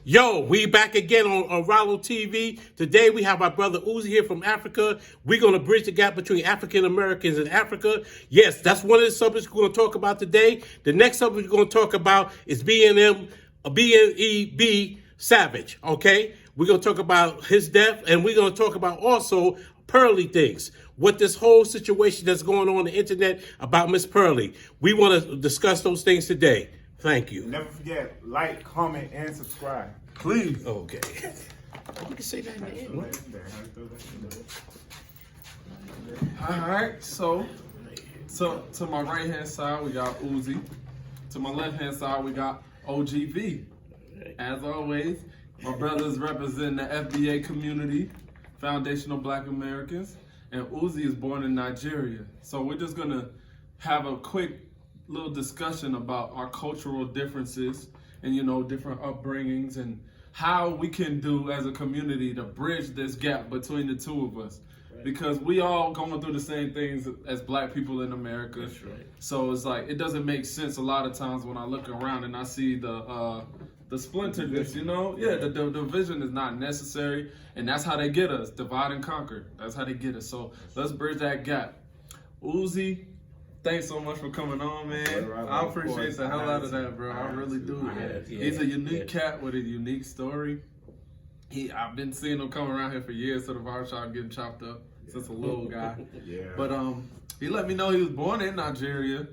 Yo, we back again on Rallo TV. Today we have our brother Uzi here from Africa. We're going to bridge the gap between African Americans and Africa. Yes, that's one of the subjects we're going to talk about today. The next subject we're going to talk about is BNB Savage, okay? We're going to talk about his death, and we're going to talk about also Pearly things. What this whole situation that's going on the internet about Miss Pearly. We want to discuss those things today. Thank you. Never forget, like, comment, and subscribe. Please. Okay. You can say that in the end. All right, so to my right hand side we got Uzi. To my left hand side we got OGV. As always, my brothers represent the FBA community, Foundational Black Americans, and Uzi is born in Nigeria. So we're just gonna have a quick little discussion about our cultural differences and different upbringings and how we can do as a community to bridge this gap between the two of us, because we all going through the same things as black people in America. That's right. So it's like it doesn't make sense a lot of times when I look around and I see the splinterness, the division is not necessary, and that's how they get us, divide and conquer. That's how they get us. So let's bridge that gap. Uzi, thanks so much for coming on, man. I appreciate the hell out of that, bro. I really do, man. He's a unique cat with a unique story. I've been seeing him come around here for years to the barbershop getting chopped up since a little guy. But he let me know he was born in Nigeria,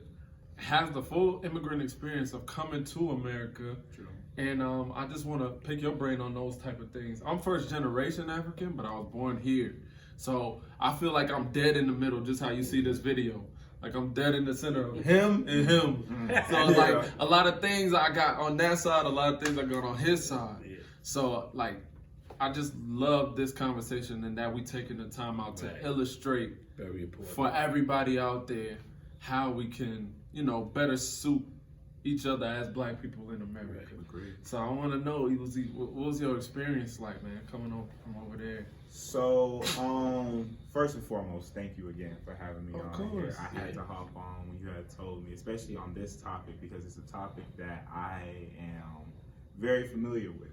has the full immigrant experience of coming to America. True. And I just want to pick your brain on those type of things. I'm first generation African, but I was born here. So I feel like I'm dead in the middle, just how you see this video. Like I'm dead in the center of him and him. So it's like a lot of things I got on that side, a lot of things I got on his side. So like, I just love this conversation and that we taking the time out to illustrate Very important. for everybody out there how we can, better suit each other as black people in America. So I want to know, what was your experience like, man, coming over from over there? So, first and foremost, thank you again for having me Of on course. here. I had to hop on when you had told me, especially on this topic, because it's a topic that I am very familiar with.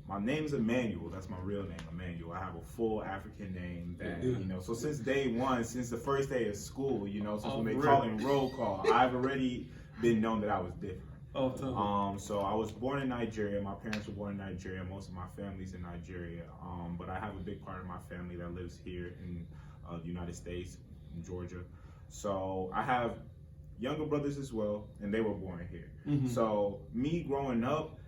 My name is Emmanuel. That's my real name, Emmanuel. I have a full African name that, so since day one, since the first day of school, since when they call in roll call, I've already been known that I was different. Oh, totally. So I was born in Nigeria. My parents were born in Nigeria. Most of my family's in Nigeria. But I have a big part of my family that lives here in the United States, in Georgia. So I have younger brothers as well, and they were born here. So me growing up,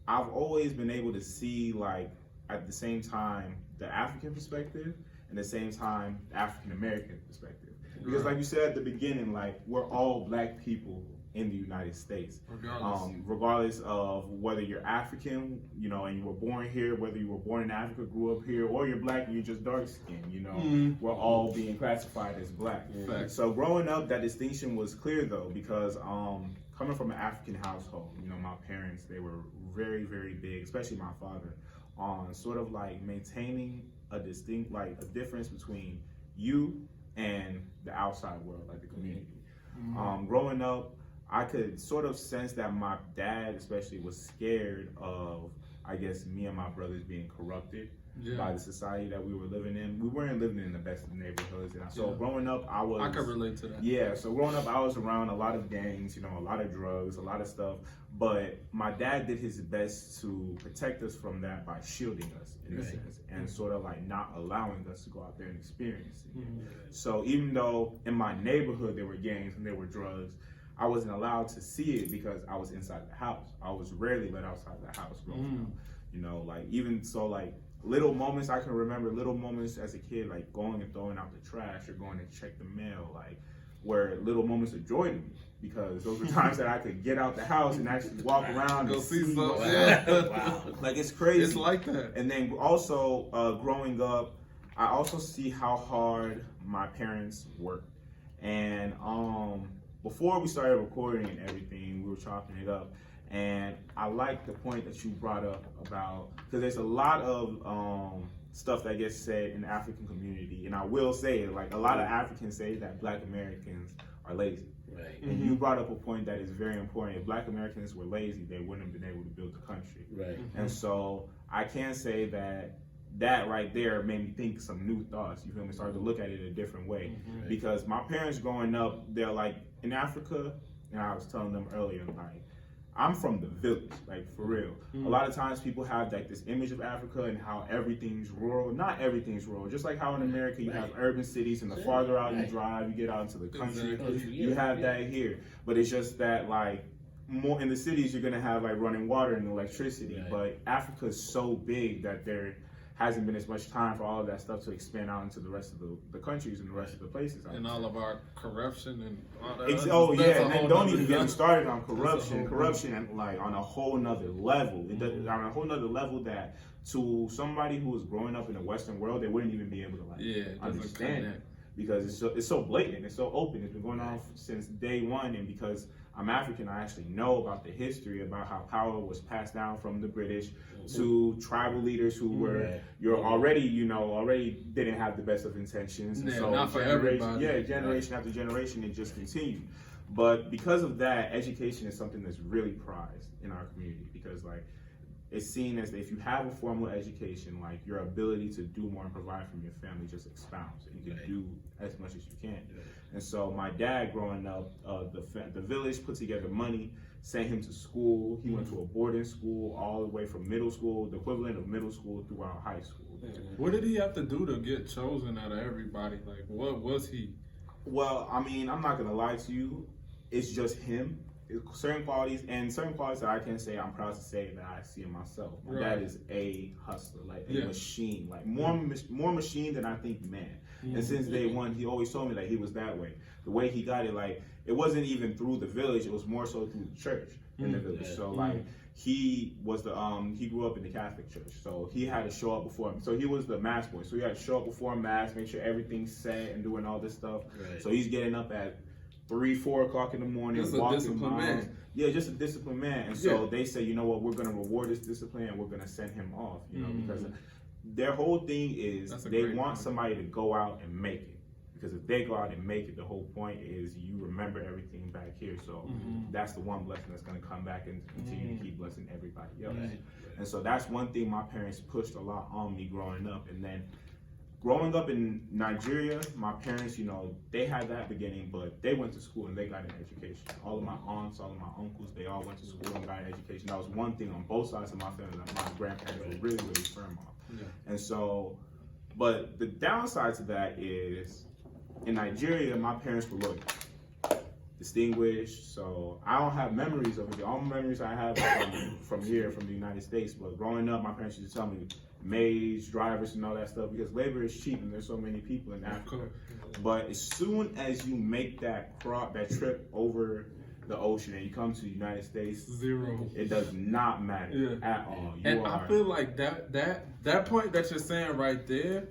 I've always been able to see, like, at the same time, the African perspective and the same time, the African American perspective. Because like you said at the beginning, like, we're all black people in the United States. Regardless of whether you're African, and you were born here, whether you were born in Africa, grew up here, or you're black and you're just dark skinned, we're all being classified as black. So growing up, that distinction was clear though, because coming from an African household, my parents, they were very, very big, especially my father, on sort of like maintaining a distinct, like a difference between you and the outside world, like the community. Growing up, I could sort of sense that my dad especially was scared of, I guess, me and my brothers being corrupted by the society that we were living in. We weren't living in the best of neighborhoods. And so growing up, I can relate to that. Yeah, so growing up, I was around a lot of gangs, a lot of drugs, a lot of stuff. But my dad did his best to protect us from that by shielding us, in a sense, and sort of like not allowing us to go out there and experience it. So even though in my neighborhood there were gangs and there were drugs, I wasn't allowed to see it because I was inside the house. I was rarely let outside the house growing up. Like even so, like little moments, I can remember little moments as a kid, like going and throwing out the trash or going to check the mail, like were little moments of joy to me, because those were times that I could get out the house and actually walk around and see something. Wow. Like it's crazy. It's like that. And then also growing up, I also see how hard my parents worked. And before we started recording and everything, we were chopping it up. And I like the point that you brought up about, because there's a lot of stuff that gets said in the African community. And I will say, like, a lot of Africans say that Black Americans are lazy. Right. And you brought up a point that is very important. If Black Americans were lazy, they wouldn't have been able to build the country. Right. And so I can say that right there made me think some new thoughts. You feel me? Started to look at it a different way. Because my parents growing up, they're like in Africa, and I was telling them earlier, like, I'm from the village, like for real. A lot of times people have like this image of Africa and how everything's rural. Not everything's rural. Just like how in America you have urban cities, and the farther out you drive, you get out into the country. Exactly. You have that here. But it's just that like more in the cities you're gonna have like running water and electricity. Right. But Africa is so big that there hasn't been as much time for all of that stuff to expand out into the rest of the countries and the rest of the places. And all of our corruption and all that. It's, that's oh a yeah, and then whole don't nother- even get me started on that's a corruption. whole Corruption and like on a whole nother level. It does, on a whole nother level that to somebody who is growing up in the Western world, they wouldn't even be able to like Yeah, it doesn't understand connect. it because it's so blatant, it's so open. It's been going on since day one, and because I'm African, I actually know about the history about how power was passed down from the British to tribal leaders who were Right. you're already didn't have the best of intentions. And Yeah, so not for generation- everybody. Yeah, generation after generation, it just continued. But because of that, education is something that's really prized in our community because like it's seen as if you have a formal education, like your ability to do more and provide for your family just expounds. And you can Right. do as much as you can. And so my dad growing up, the village put together money, sent him to school. He went to a boarding school all the way from middle school, the equivalent of middle school throughout high school. What did he have to do to get chosen out of everybody? Like, what was he? Well, I mean, I'm not gonna lie to you. It's just him. Certain qualities that I can say I'm proud to say that I see in myself. My Right. dad is a hustler, like a Yeah. machine, like more machine than I think man. And since day one, he always told me that he was that way. The way he got it, like it wasn't even through the village; it was more so through the church in the village. So like he was he grew up in the Catholic church, so he had to show up before. So he was the mass boy, so he had to show up before mass, make sure everything's set, and doing all this stuff. Right. So he's getting up at 3-4 o'clock in the morning, Just a walking disciplined miles. man. Yeah, just a disciplined man. And so Yeah. they say, you know what, we're gonna reward this discipline and we're gonna send him off. You know, Mm-hmm. because their whole thing is That's a they great want point. somebody to go out and make it. Because if they go out and make it, the whole point is you remember everything back here. So Mm-hmm. that's the one blessing that's gonna come back and continue to keep blessing everybody else. Right. And so that's one thing my parents pushed a lot on me growing up. And then growing up in Nigeria, my parents, you know, they had that beginning, but they went to school and they got an education. All of my aunts, all of my uncles, they all went to school and got an education. That was one thing on both sides of my family that my grandparents were really, really firm on. Yeah. And so, but the downside to that is in Nigeria, my parents were loyal, distinguished. So I don't have memories of it. All the memories I have are from here, from the United States. But growing up, my parents used to tell me maids, drivers, and all that stuff because labor is cheap and there's so many people in Africa. But as soon as you make that trip over the ocean and you come to the United States, Zero. it does not matter Yeah. at all. And I feel like that point that you're saying right there,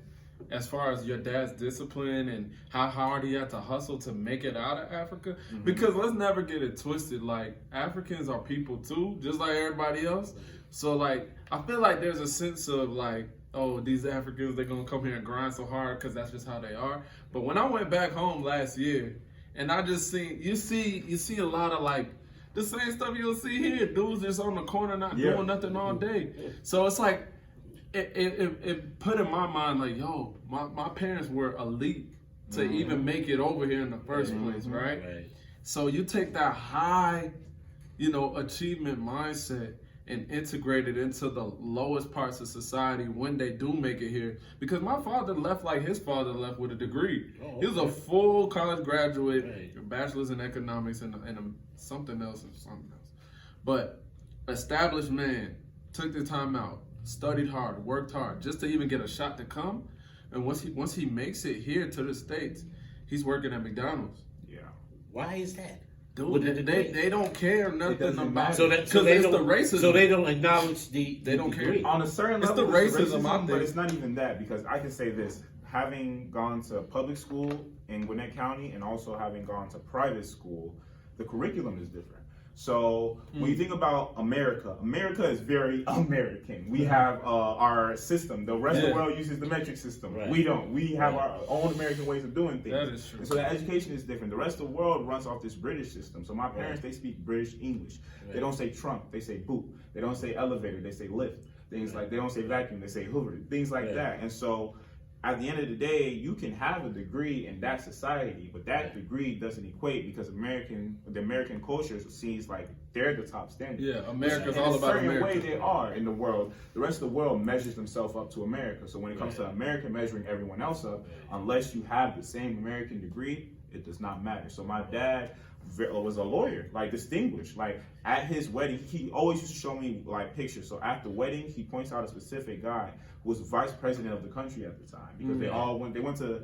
as far as your dad's discipline and how hard he had to hustle to make it out of Africa, because let's never get it twisted. Like Africans are people too, just like everybody else. So like I feel like there's a sense of like, oh, these Africans, they're gonna come here and grind so hard because that's just how they are. But when I went back home last year, and I just you see a lot of like the same stuff you'll see here. Dudes just on the corner not doing nothing all day. So it's like it put in my mind like, yo, my parents were elite to even make it over here in the first place, right? Right. So you take that high, achievement mindset and integrate it into the lowest parts of society when they do make it here. Because my father left like his father left with a degree. Oh, He was a okay. full college graduate, Right. a bachelor's in economics and something else. But established man, took the time out, studied hard, worked hard, just to even get a shot to come. And once he makes it here to the States, he's working at McDonald's. Yeah. Why is that? Dude, What did they don't care nothing doesn't about matter. So it. that so Because they it's don't the racism. So they don't acknowledge the They don't care. degree. On a certain It's level, the it's racism out there. but it's not even that because I can say this: having gone to public school in Gwinnett County and also having gone to private school, the curriculum is different. So when you think about America, America is very American. We have our system. The rest of the world uses the metric system. Right. We don't. We have our own American ways of doing things. That is true. And so the education is different. The rest of the world runs off this British system. So my parents, they speak British English. They don't say trunk, they say boot. They don't say elevator, they say lift. Things like, they don't say vacuum, they say hoover. Things like that. And so at the end of the day, you can have a degree in that society, but that degree doesn't equate because the American culture seems like they're the top standard. Yeah, America's In all a about certain America. way they are in the world. The rest of the world measures themselves up to America. So when it comes to America measuring everyone else up, unless you have the same American degree, it does not matter. So my dad was a lawyer, like distinguished. Like at his wedding, he always used to show me like pictures. So at the wedding, he points out a specific guy who was vice president of the country at the time because they went to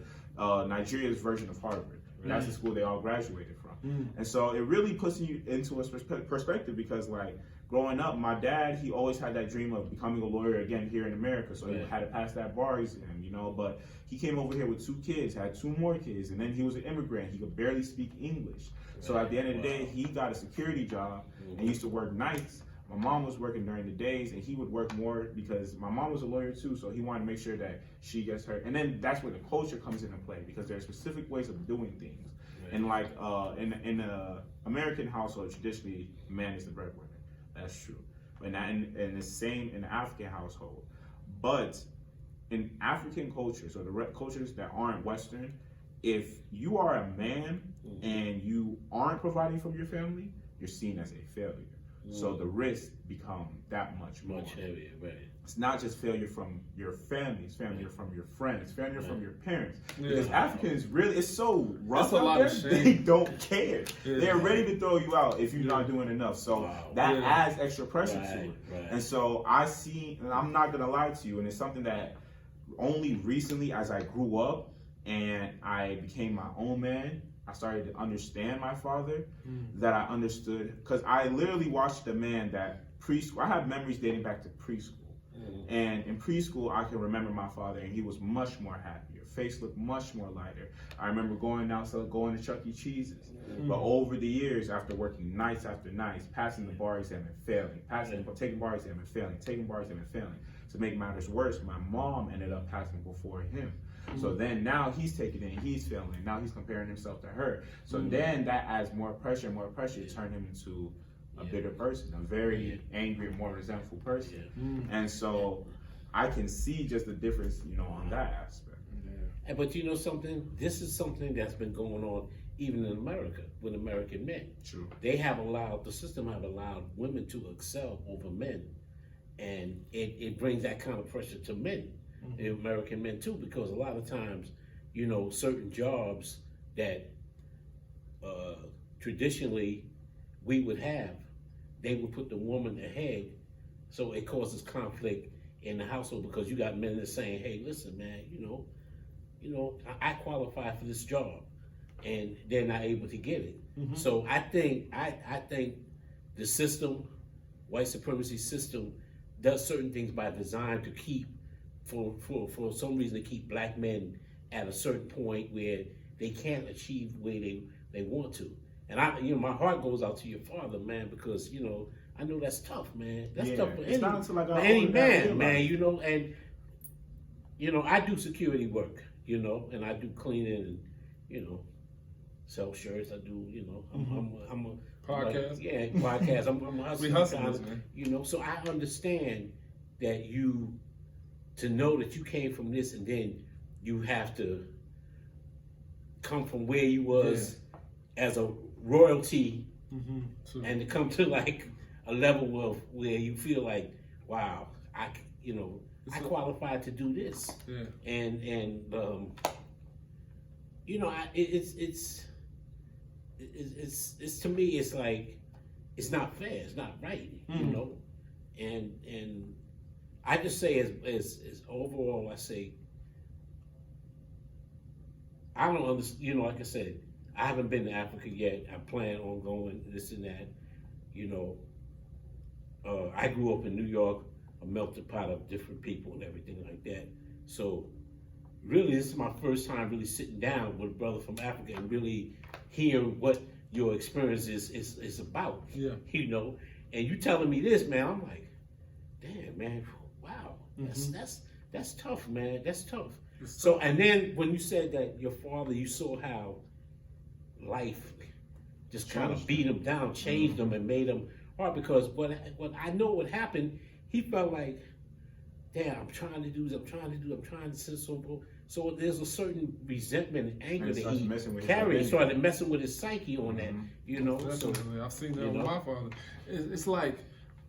Nigeria's version of Harvard. That's the school they all graduated from. And so it really puts you into a perspective because like growing up, my dad, he always had that dream of becoming a lawyer again here in America. So he had to pass that bar exam, you know, but he came over here with 2 kids, had 2 more kids, and then he was an immigrant. He could barely speak English. So at the end of the day, he got a security job and used to work nights. My mom was working during the days and he would work more because my mom was a lawyer too. So he wanted to make sure that she gets her. And then that's where the culture comes into play because there are specific ways of doing things. And like in a American household, traditionally, man is the breadwinner. That's true. But not in the same in the African household. But in African cultures or the cultures that aren't Western, if you are a man and you aren't providing for your family, you're seen as a failure. So the risks become that much more. Much heavier, right? It's not just failure from your family, it's failure from your friends, failure from your parents. Because Africans really, it's so rough That's a out lot there, of shame. they don't care. They're ready to throw you out if you're not doing enough. So that adds extra pressure to it. And so I see, and I'm not gonna lie to you, and it's something that only recently as I grew up and I became my own man, I started to understand my father, that I understood, because I literally watched a man that preschool, I have memories dating back to preschool. And in preschool, I can remember my father, and he was much more happier. Face looked much more lighter. I remember going to Chuck E. Cheese's. But over the years, after working nights after nights, passing the bar exam and failing, taking bar exam and failing, taking bar exam and failing. To make matters worse, my mom ended up passing before him. So then now he's taking it and he's failing. Now he's comparing himself to her. So then that adds more pressure, turned him into a bitter person, a very angry, more resentful person. And so I can see just the difference, you know, on that aspect. But you know something? This is something that's been going on even in America with American men. True. The system have allowed women to excel over men. And it brings that kind of pressure to men, American men too, because a lot of times, you know, certain jobs that traditionally we would have, they would put the woman ahead. So it causes conflict in the household because you got men that's saying, hey, listen, man, you know, I qualify for this job, and they're not able to get it. So I think the system, white supremacy system, does certain things by design to keep, for some reason, to keep black men at a certain point where they can't achieve where they want to. And my heart goes out to your father, man, because I know that's tough, man. That's tough for any man, man. And I do security work, and I do cleaning, and sell shirts. I do, I'm a podcast. Podcast. I'm a hustler. We hustlers, man. So I understand that to know that you came from this, and then you have to come from where you was as a royalty, and to come to like a level of where you feel like, wow, I qualified to do this, and it's to me, it's like, it's not fair, it's not right, and I just say as overall, I say, I don't understand, like I said, I haven't been to Africa yet. I plan on going, this and that, I grew up in New York, a melting pot of different people and everything like that. So really, this is my first time really sitting down with a brother from Africa and really hearing what your experience is about. Yeah. You know, and you telling me this, man, I'm like, damn, man, wow, that's tough, man. That's tough. So, and then when you said that your father, you saw how life just kind of beat him down, changed him, and made him hard. Because what I know what happened, he felt like, damn, I'm trying to do this. So there's a certain resentment and anger And that starts he messing with his carried. identity. Started messing with his psyche on that, you know. So Definitely. I've seen that you with know? my father. It's like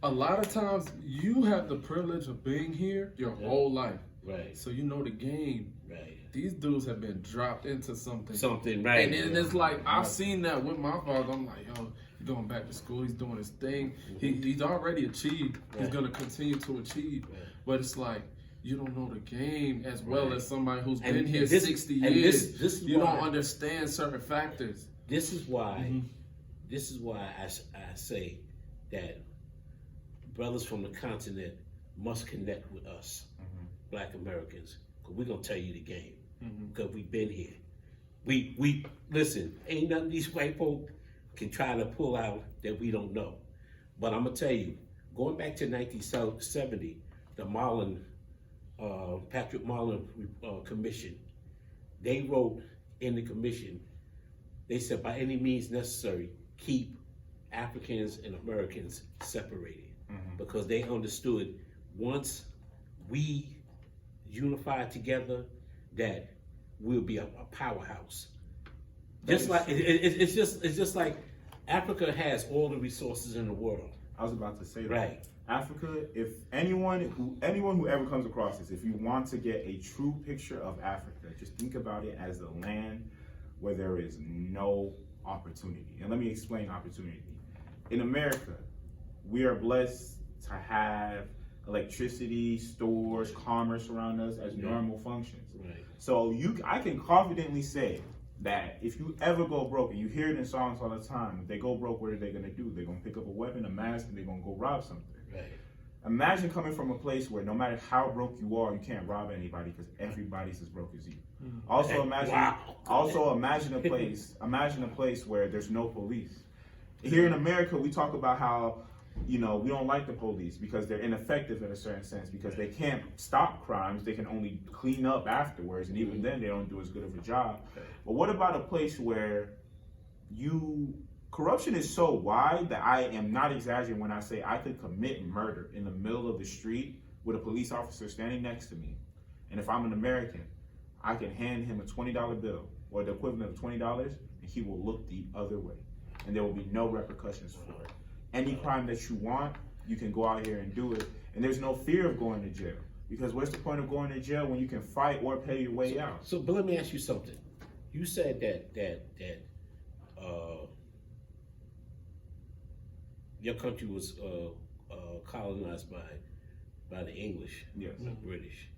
a lot of times you have the privilege of being here your whole life. right, So you know the game. right, These dudes have been dropped into something. right. And then it's like, I've seen that with my father. I'm like, yo, he's going back to school. He's doing his thing. He's already achieved. He's Right. going to continue to achieve. Right. But it's like, you don't know the game as well Right. as somebody who's And been here this- 60 and years. this is you why- don't understand certain factors. This is why. This is why I say that brothers from the continent must connect with us, Black Americans, because we're gonna tell you the game. Because we've been here. We listen. Ain't nothing these white folk can try to pull out that we don't know. But I'm gonna tell you, going back to 1970, the Patrick Marlin Commission, they wrote in the commission, they said by any means necessary, keep Africans and Americans separated. Because they understood once we unify together that we'll be a powerhouse. Just like it's just like Africa has all the resources in the world. I was about to say that. Right. Africa, if anyone who ever comes across this, if you want to get a true picture of Africa, just think about it as a land where there is no opportunity. And let me explain opportunity. In America, we are blessed to have electricity, stores, commerce around us as normal functions. Right. So I can confidently say that if you ever go broke, and you hear it in songs all the time, if they go broke, what are they gonna do? They're gonna pick up a weapon, a mask, and they're gonna go rob something. Right. Imagine coming from a place where no matter how broke you are, you can't rob anybody because everybody's as broke as you. Also imagine, Wow. imagine a place where there's no police. Here in America, we talk about how, we don't like the police because they're ineffective in a certain sense because they can't stop crimes, they can only clean up afterwards, and even then they don't do as good of a job. But what about a place where corruption is so wide that I am not exaggerating when I say I could commit murder in the middle of the street with a police officer standing next to me. And if I'm an American, I can hand him a $20 bill or the equivalent of $20 and he will look the other way. And there will be no repercussions for it. Any crime that you want, you can go out here and do it. And there's no fear of going to jail. Because what's the point of going to jail when you can fight or pay your way out? So, but let me ask you something. You said that your country was colonized by the English, Yes. the British.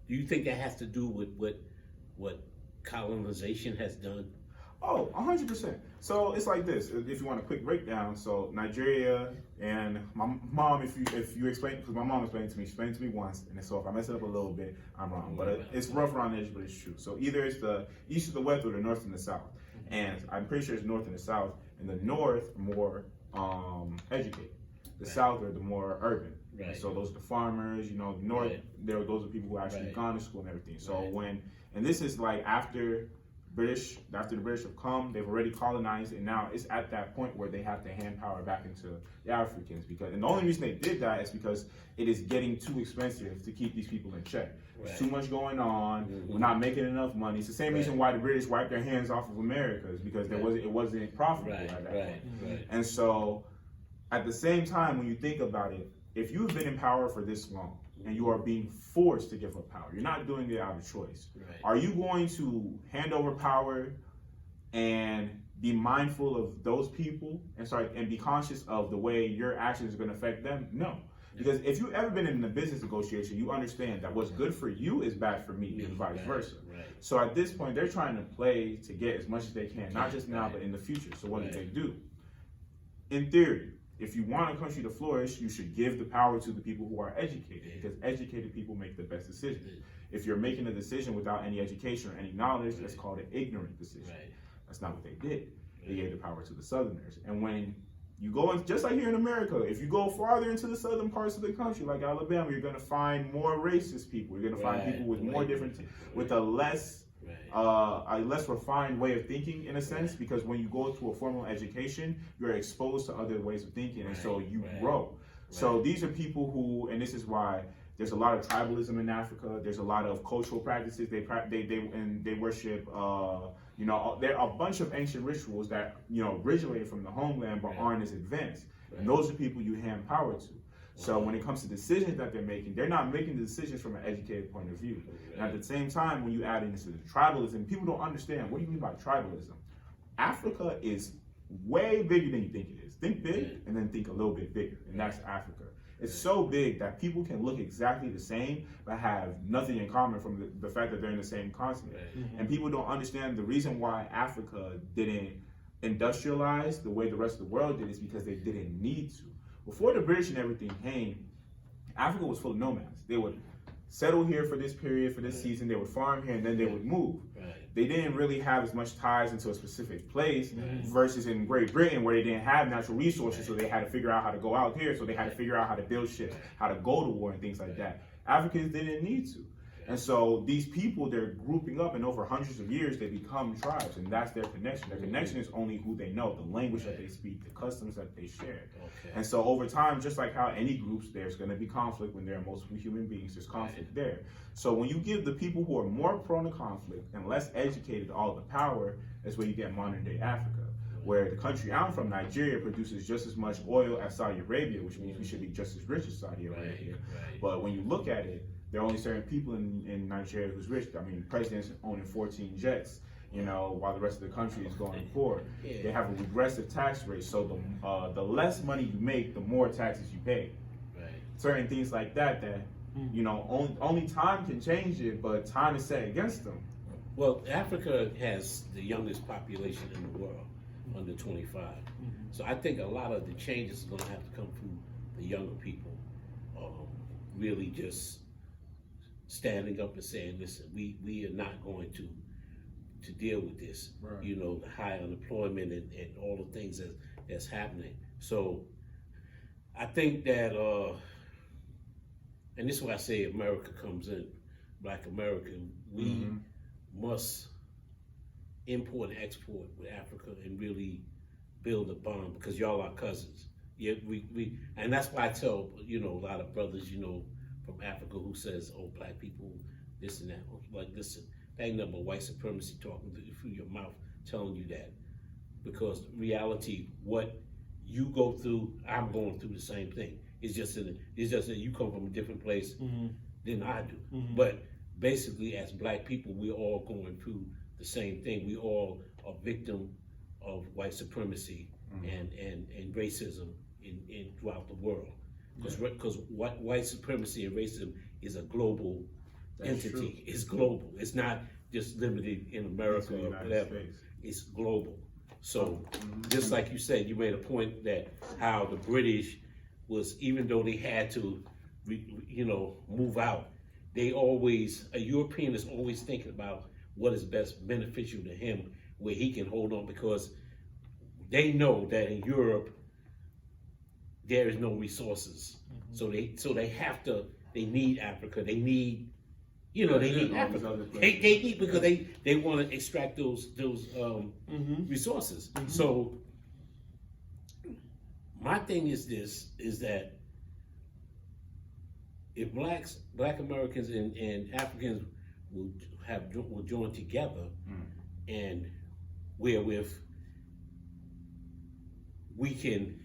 Do you think that has to do with what colonization has done? Oh, 100%. So it's like this. If you want a quick breakdown, so Nigeria and my mom, if you explain, because my mom explained it to me, she explained it to me once, and so if I mess it up a little bit, I'm wrong. But it's rough around the edge, but it's true. So either it's the east or the west or the north and the south. And I'm pretty sure it's north and the south. And the north more educated. The south are the more urban. Right. And so those are the farmers, the north, Right. those are people who actually Right. gone to school and everything. So Right. and this is like after the British have come, they've already colonized, and now it's at that point where they have to hand power back into the Africans. And the only reason they did that is because it is getting too expensive to keep these people in check. There's Right. too much going on. We're not making enough money. It's the same reason why the British wiped their hands off of America, is because it wasn't profitable Right, at that right, point. right. And so, at the same time, when you think about it, if you've been in power for this long and you are being forced to give up power, you're not doing it out of choice. Right. Are you going to hand over power and be mindful of those people and be conscious of the way your actions are going to affect them? No. Because if you've ever been in a business negotiation, you understand that what's good for you is bad for me and vice versa. Right. So at this point, they're trying to play to get as much as they can, not just now, but in the future. So what do they do? In theory, if you want a country to flourish, you should give the power to the people who are educated, because educated people make the best decisions. If you're making a decision without any education or any knowledge, that's called an ignorant decision. Right. That's not what they did. they gave the power to the Southerners. And when you go in, just like here in America, if you go farther into the southern parts of the country, like Alabama, you're going to find more racist people. You're going to find people with more different, with a less refined way of thinking, in a sense, because when you go to a formal education, you're exposed to other ways of thinking, and so you grow. So these are people who, and this is why there's a lot of tribalism in Africa. There's a lot of cultural practices. They worship. There are a bunch of ancient rituals that originated from the homeland but aren't as advanced. And those are people you hand power to. So when it comes to decisions that they're making, they're not making the decisions from an educated point of view. And at the same time, when you add into the tribalism, people don't understand, what do you mean by tribalism? Africa is way bigger than you think it is. Think big and then think a little bit bigger, and that's Africa. It's so big that people can look exactly the same but have nothing in common from the fact that they're in the same continent. And people don't understand the reason why Africa didn't industrialize the way the rest of the world did is because they didn't need to. Before the British and everything came, Africa was full of nomads. They would settle here for this period, for this season, they would farm here, and then they would move. They didn't really have as much ties into a specific place versus in Great Britain, where they didn't have natural resources, so they had to figure out how to go out here, so they had to figure out how to build ships, how to go to war and things like that. Africans didn't need to. And so these people, they're grouping up, and over hundreds of years, they become tribes, and that's their connection. Their connection is only who they know, the language that they speak, the customs that they share. And so over time, just like how any groups, there's going to be conflict when there are multiple human beings, there's conflict there. So when you give the people who are more prone to conflict and less educated all the power, that's where you get modern day Africa, where the country I'm from, Nigeria, produces just as much oil as Saudi Arabia, which means we should be just as rich as Saudi Arabia. But when you look at it, there are only certain people in Nigeria who's rich. I mean, presidents owning 14 jets, while the rest of the country is going poor. They have a regressive tax rate, so the less money you make, the more taxes you pay. Certain things like that, only time can change it, but time is set against them. Well, Africa has the youngest population in the world, under 25. So I think a lot of the changes are going to have to come from the younger people, really just standing up and saying, listen, we are not going to deal with this. The high unemployment and all the things that's happening. So I think that, and this is why I say America comes in, Black America, we must import and export with Africa and really build a bond, because y'all are cousins. Yeah, and that's why I tell, a lot of brothers, from Africa who says, oh, black people, this and that. Like, listen, that ain't nothing but white supremacy talking through your mouth, telling you that. Because reality, what you go through, I'm going through the same thing. It's just that you come from a different place than I do. But basically, as black people, we're all going through the same thing. We all are victim of white supremacy and racism in throughout the world. Because white supremacy and racism is a global entity. It's global. It's not just limited in America or whatever. It's global. So just like you said, you made a point that how the British was, even though they had to, move out, a European is always thinking about what is best beneficial to him, where he can hold on, because they know that in Europe, there is no resources. So they have to, they need Africa. They need, they need Africa. They need, because they want to extract those resources. So my thing is this, is that if Black Americans and Africans will join together, and wherewith we can,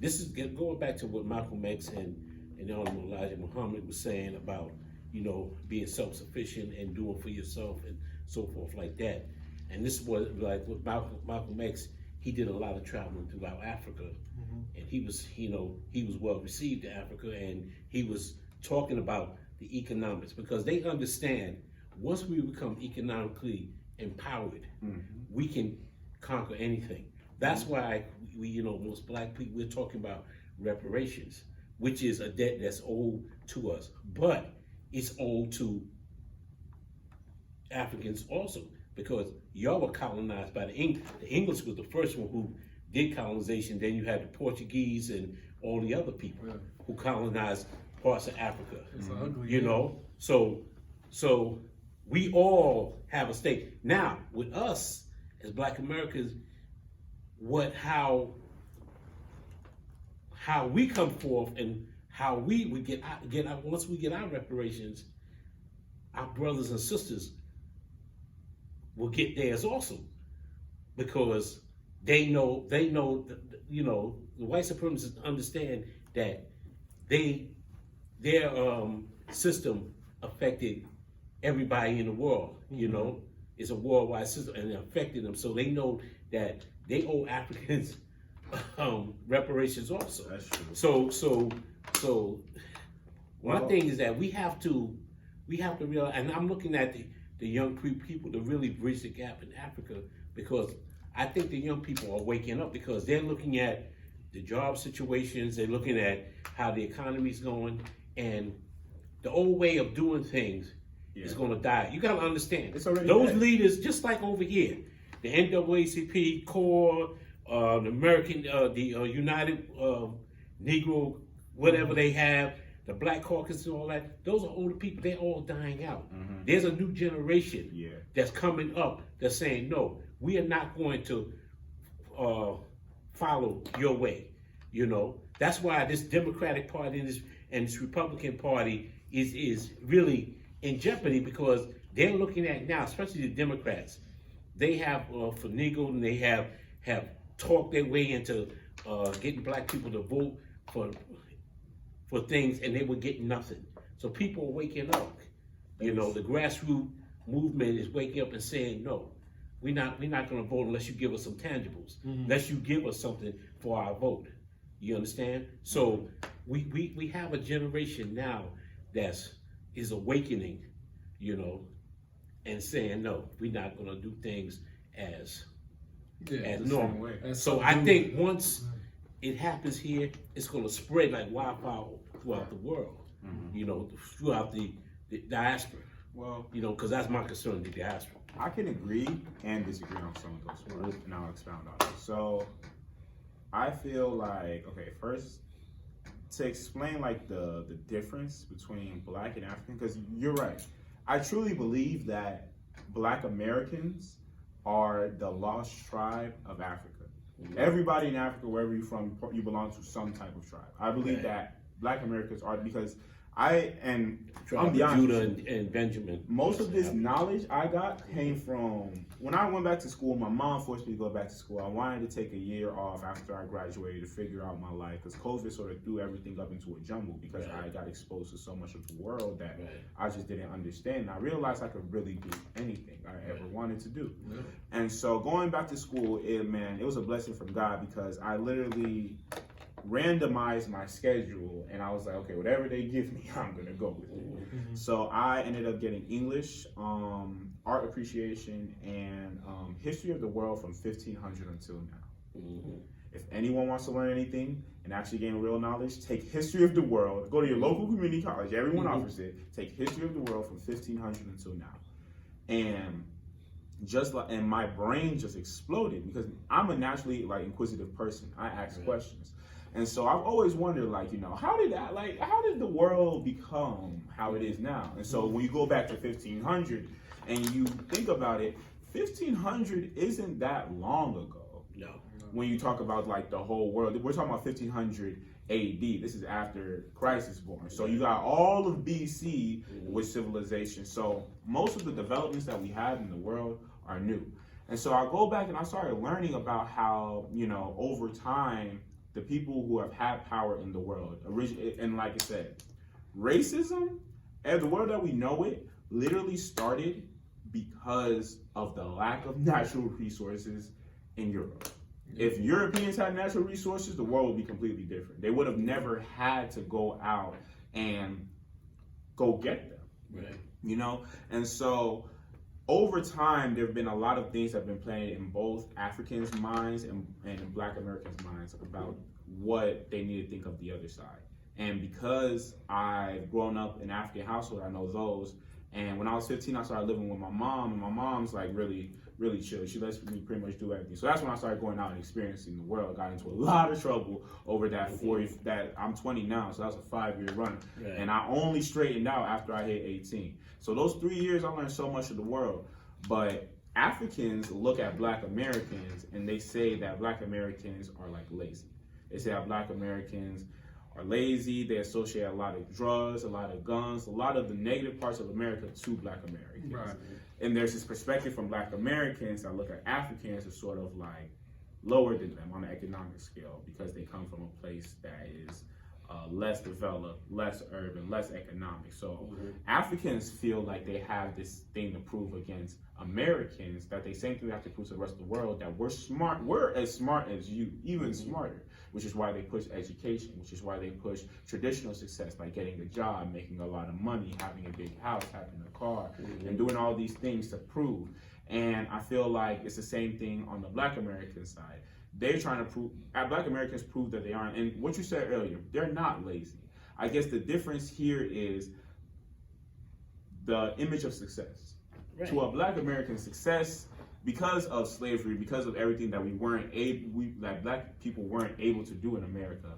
this is going back to what Malcolm X and Honorable Elijah Muhammad was saying about, being self-sufficient and doing for yourself and so forth like that. And this was like with Malcolm X, he did a lot of traveling throughout Africa, and he was well received in Africa, and he was talking about the economics, because they understand once we become economically empowered, we can conquer anything. That's why we most black people, we're talking about reparations, which is a debt that's owed to us, but it's owed to Africans also. because y'all were colonized by the English. The English was the first one who did colonization. Then you had the Portuguese and all the other people who colonized parts of Africa. It's ugly. You know, so we all have a stake. Now, with us as Black Americans, how we come forth and how we get out once we get our reparations, our brothers and sisters will get theirs also, because they know you know, the white supremacists understand that their system affected everybody in the world. You know, it's a worldwide system, and it affected them. So they know that they owe Africans reparations also. That's true. So one thing is that we have to realize, and I'm looking at the young people to really bridge the gap in Africa, because I think the young people are waking up, because they're looking at the job situations, they're looking at how the economy's going, and the old way of doing things is going to die. You got to understand, It's already those dead. leaders, just like over here, the NAACP, CORE, the American, the United Negro, whatever they have, the Black Caucus and all that, those are older people. They're all dying out. There's a new generation that's coming up that's saying, no, we are not going to follow your way. You know, that's why this Democratic Party and this Republican Party is really in jeopardy, because they're looking at now, especially the Democrats, they have finagled and they have talked their way into getting Black people to vote for things, and they were getting nothing. So people are waking up. You know, the grassroots movement is waking up and saying, no, we're not going to vote unless you give us some tangibles, unless you give us something for our vote. You understand? So we have a generation now is awakening, you know, and saying, no, we're not going to do things as normal. way. So I think once it happens here, it's going to spread like wildfire throughout the world, you know, throughout the diaspora. Well, You know, because that's my concern, the diaspora. I can agree and disagree on some of those words, and I'll expound on it. So, I feel like, okay, first, to explain like the difference between Black and African, because you're right. I truly believe that Black Americans are the lost tribe of Africa. Everybody in Africa, wherever you're from, you belong to some type of tribe. I believe that Black Americans are, because I'm Tribe the of honest. Judah and Benjamin. Most of this knowledge I got came from when I went back to school. My mom forced me to go back to school. I wanted to take a year off after I graduated to figure out my life, because COVID sort of threw everything up into a jumble, because I got exposed to so much of the world that I just didn't understand. And I realized I could really do anything I ever wanted to do. And so going back to school, it was a blessing from God, because I literally randomized my schedule, and I was like, okay, whatever they give me, I'm gonna go with it. So I ended up getting English, art appreciation, and history of the world from 1500 until now. If anyone wants to learn anything and actually gain real knowledge, take history of the world. Go to your local community college. Everyone offers it. Take history of the world from 1500 until now. And and my brain just exploded, because I'm a naturally inquisitive person. I ask questions. And so I've always wondered, how did the world become how it is now? And so when you go back to 1500 and you think about it, 1500 isn't that long ago. No. When you talk about the whole world, we're talking about 1500 AD. This is after Christ is born. So you got all of BC with civilization. So most of the developments that we have in the world are new. And so I go back and I started learning about how, over time, the people who have had power in the world, and like I said, racism and the world that we know it literally started because of the lack of natural resources in Europe. If Europeans had natural resources, the world would be completely different. They would have never had to go out and go get them. Right. And so over time, there have been a lot of things that have been planted in both Africans' minds and Black Americans' minds about what they need to think of the other side. And because I've grown up in an African household, I know those. And when I was 15, I started living with my mom, and my mom's like really chill. She lets me pretty much do everything. So that's when I started going out and experiencing the world. Got into a lot of trouble over that I'm 20 now, so that's a 5-year run. Right. And I only straightened out after I hit 18. So those 3 years, I learned so much of the world. But Africans look at Black Americans and they say that Black Americans are like lazy. They say that Black Americans are lazy. They associate a lot of drugs, a lot of guns, a lot of the negative parts of America to Black Americans. Right. And there's this perspective from Black Americans that look at Africans as sort of like lower than them on the economic scale because they come from a place that is less developed, less urban, less economic. So Africans feel like they have this thing to prove against Americans, that they same thing they have to prove to the rest of the world, that we're smart, we're as smart as you, even smarter, which is why they push education, which is why they push traditional success, like getting a job, making a lot of money, having a big house, having a car, and doing all these things to prove. And I feel like it's the same thing on the Black American side. They're trying to prove, Black Americans prove that they aren't. And what you said earlier, they're not lazy. I guess the difference here is the image of success. Right. To a Black American, success, because of slavery, because of everything that that Black people weren't able to do in America,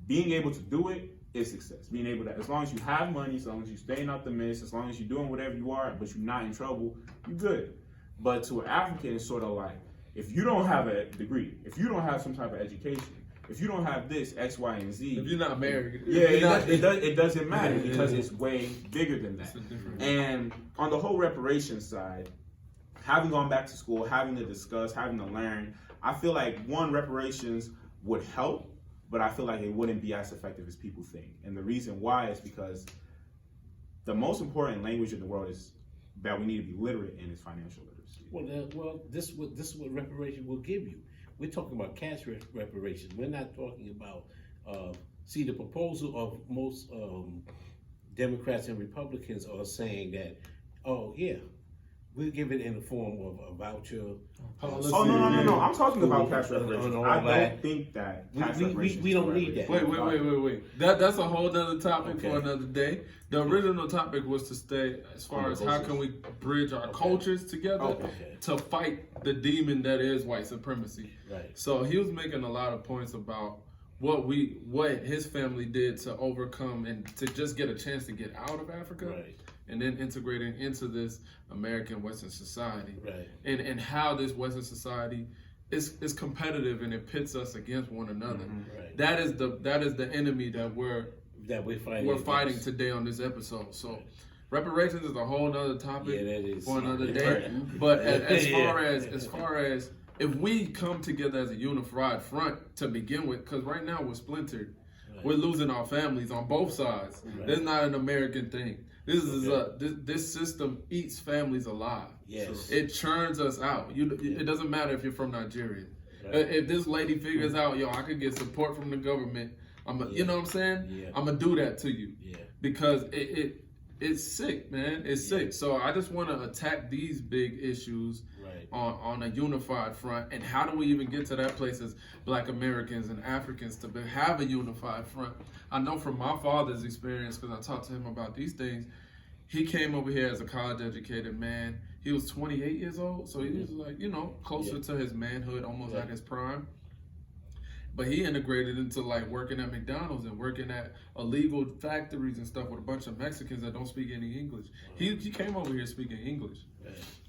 being able to do it is success. Being able to, as long as you have money, as long as you're staying out the mist, as long as you're doing whatever you are, but you're not in trouble, you're good. But to an African, it's sort of like, if you don't have a degree, if you don't have some type of education, if you don't have this, X, Y, and Z. If you're not married. It doesn't matter because it's way bigger than that. And on the whole reparations side, having gone back to school, having to discuss, having to learn, I feel like reparations would help, but I feel like it wouldn't be as effective as people think. And the reason why is because the most important language in the world is that we need to be literate in is financial literacy. Well, this is what reparation will give you. We're talking about cash reparations. We're not talking about. See, the proposal of most Democrats and Republicans are saying that, oh yeah, we'll give it in the form of a voucher. No. I'm talking about cash reparations. I don't think that cash reparations. We don't need that. Wait. That's a whole nother topic for another day. The original topic was to stay as far as how can we bridge our cultures together to fight the demon that is white supremacy. Right. So he was making a lot of points about what his family did to overcome and to just get a chance to get out of Africa. Right. And then integrating into this American Western society, right? And how this Western society is competitive and it pits us against one another. Right. That is the enemy that we're fighting today on this episode. So reparations is a whole nother topic for another day. But as far as if we come together as a unified front to begin with, because right now we're splintered, we're losing our families on both sides. Right. That's not an American thing. This is this system eats families alive. Yes. It churns us out. It doesn't matter if you're from Nigeria. Right. If this lady figures out, I could get support from the government, you know what I'm saying? Yeah. I'm gonna do that to you. Yeah. Because it's sick, man. It's sick. So I just want to attack these big issues on a unified front. And how do we even get to that place as Black Americans and Africans to have a unified front? I know from my father's experience, because I talked to him about these things, he came over here as a college-educated man. He was 28 years old, so he was like, closer to his manhood, almost at his prime. But he integrated into like working at McDonald's and working at illegal factories and stuff with a bunch of Mexicans that don't speak any English. He came over here speaking English.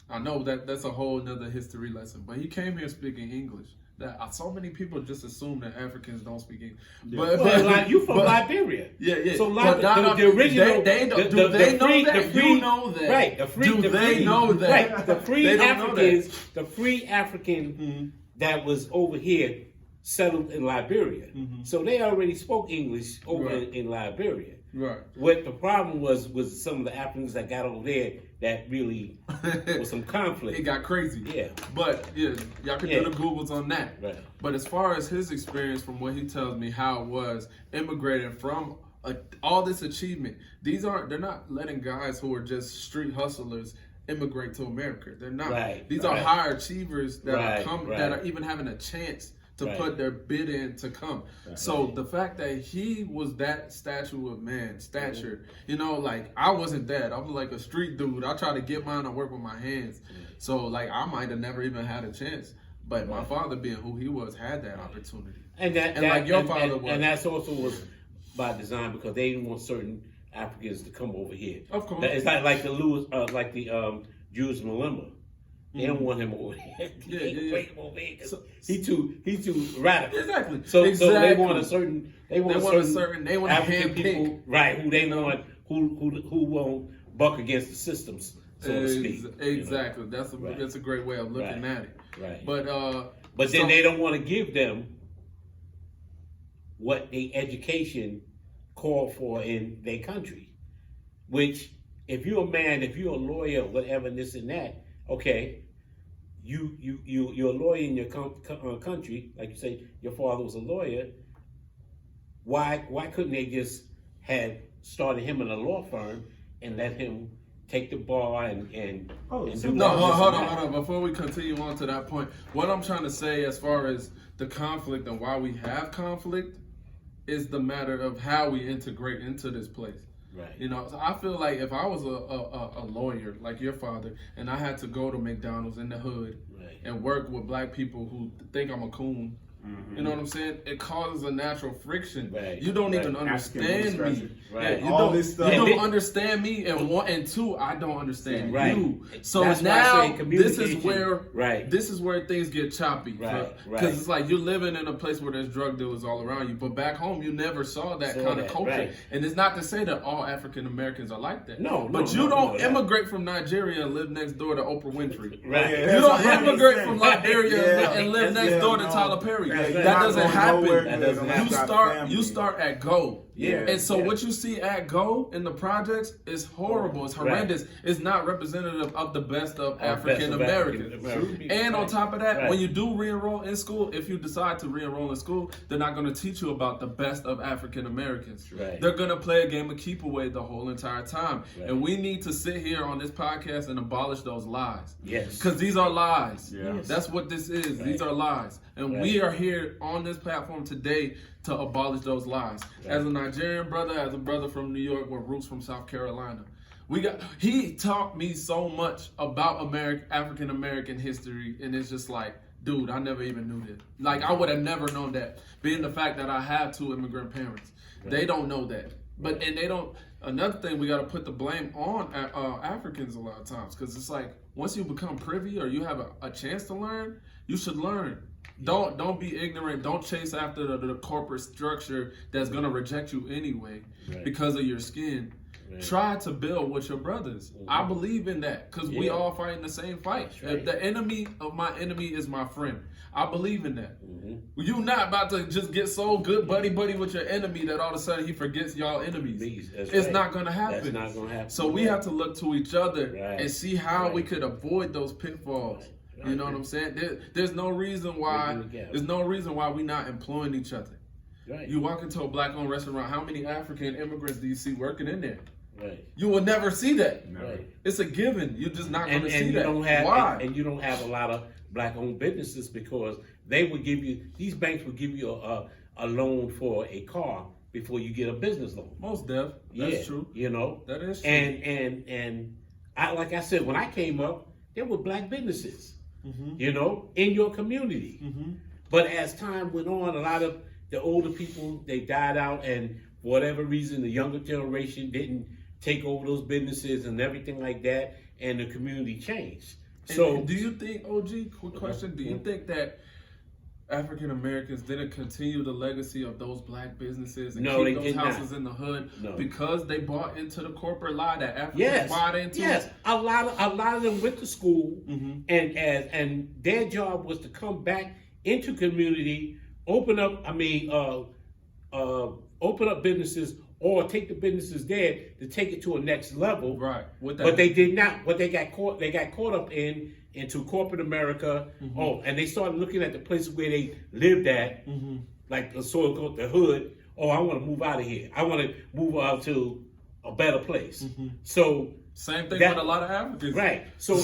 I know that's a whole nother history lesson, but he came here speaking English. That so many people just assume that Africans don't speak English. Yeah. But you from Liberia? Yeah. So the original, they know that. You know that, right? They know that? Right. The free African that was over here settled in Liberia. So they already spoke English over in Liberia. Right. What the problem was some of the Africans that got over there that really was some conflict. It got crazy. Yeah. But y'all can do the Googles on that. Right. But as far as his experience, from what he tells me, how it was immigrating from all this achievement, they're not letting guys who are just street hustlers immigrate to America. They're not. These are high achievers that that are even having a chance to Right. put their bid in to come. So the fact that he was that stature of man, stature, you know, like I wasn't that. I was like a street dude. I try to get mine. I work with my hands. So like I might have never even had a chance. But my father, being who he was, had that opportunity. And like your father was. and that's also was by design because they didn't want certain Africans to come over here. Of course. It's like the Jewish Malema. They don't want him over here. Yeah, They yeah. bring him over here 'cause So- he too radical. Exactly. So Exactly. they want a certain They want a African handpick. people, right? Who they want who won't buck against the systems, so to speak. Exactly. You know? Right. That's a great way of looking Right. at it. Right. But But then so- they don't want to give them what the education called for in their country. Which, if you're a man, if you're a lawyer, whatever, this and that, okay, you're a lawyer in your country, like you say, your father was a lawyer. Why couldn't they just had started him in a law firm and let him take the bar and Oh, and so do No, this hold and on, that? hold on. Before we continue on to that point, what I'm trying to say as far as the conflict and why we have conflict is the matter of how we integrate into this place. Right. You know, so I feel like if I was a lawyer like your father and I had to go to McDonald's in the hood Right. and work with black people who think I'm a coon, you know what I'm saying? It causes a natural friction. Right. You don't Right. even African understand me. discretion. Right. You All don't, this stuff. You And don't then- understand me, and one and two, I don't understand Right. you. So That's why I now say this is communication. where Right. this is where things get choppy. Right, Because right. it's like you're living in a place where there's drug dealers all around you, but back home you never saw that kind of culture. right. And it's not to say that all African Americans are like that. No, but no, you no, don't no, no. immigrate from Nigeria and live next door to Oprah Winfrey. Right. Yeah, You that's don't 100%. immigrate from Liberia Yeah. and live next Yeah, door to no. Tyler Perry. Yeah, you're That not doesn't going happen. nowhere That good doesn't unless happen. You got start family. at go. Yeah. And so Yeah. what you see at go in the projects is horrible. It's Right. horrendous. It's not representative of the best of African Americans. Americans. And on Right. top of that, Right. when you do re-enroll in school, if you decide to re-enroll in school, they're not going to teach you about the best of African Americans. Right. They're going to play a game of keep away the whole entire time. Right. And we need to sit here on this podcast and abolish those lies. Yes. Because these are lies. Yeah. That's what this is. Right. These are lies. And Right. we are here on this platform today to abolish those lies. As a Nigerian brother, as a brother from New York with roots from South Carolina. He taught me so much about African American history, and it's just like, dude, I never even knew that. Like, I would have never known that. Being the fact that I have two immigrant parents. They don't know that. And they don't. Another thing, we got to put the blame on Africans a lot of times, because it's like once you become privy or you have a chance to learn, you should learn. Don't be ignorant. Don't chase after the corporate structure that's gonna reject you anyway Right. because of your skin. Right. Try to build with your brothers. I believe in that because we Yeah. all fighting the same fight. That's right. If the enemy of my enemy is my friend, I believe in that. Mhm. You're not about to just get so good buddy with your enemy that all of a sudden he forgets y'all enemies. That's It's right. not gonna happen. That's not gonna happen. So we have to look to each other Right. and see how we Right. could avoid those pitfalls. Right. You know what I'm saying? There's no reason why. Bridging the gap. There's no reason why we not employing each other. Right. You walk into a black-owned restaurant. How many African immigrants do you see working in there? Right. You will never see that. Never. It's It's a given. You're just not going And to see you that. don't have Why? and you don't have a lot of black-owned businesses because they would give you these banks would give you a loan for a car before you get a business loan. Most deaf. That's true. You know. That is true. And I like I said when I came up, there were black businesses. Mhm. You know, in your community. Mhm. But as time went on, a lot of the older people they died out, and for whatever reason, the younger generation didn't take over those businesses and everything like that, and the community changed. So, And do you think, OG, quick question, do you think that African Americans didn't continue the legacy of those black businesses and No, keep they those did not. houses in the hood No. because they bought into the corporate lie that Africans yes, bought into? yes, a lot of them went to school, Mhm. and their job was to come back into community, open up. Open up businesses or take the businesses there to take it to a next level. Right. With that. But they did not. What they got caught up into corporate America. Mm-hmm. Oh, and they started looking at the places where they lived at, Mhm. like the so-called the hood. Oh, I want to move out of here. I want to move out to a better place. Mm-hmm. So Same thing that- with a lot of Africans. right. So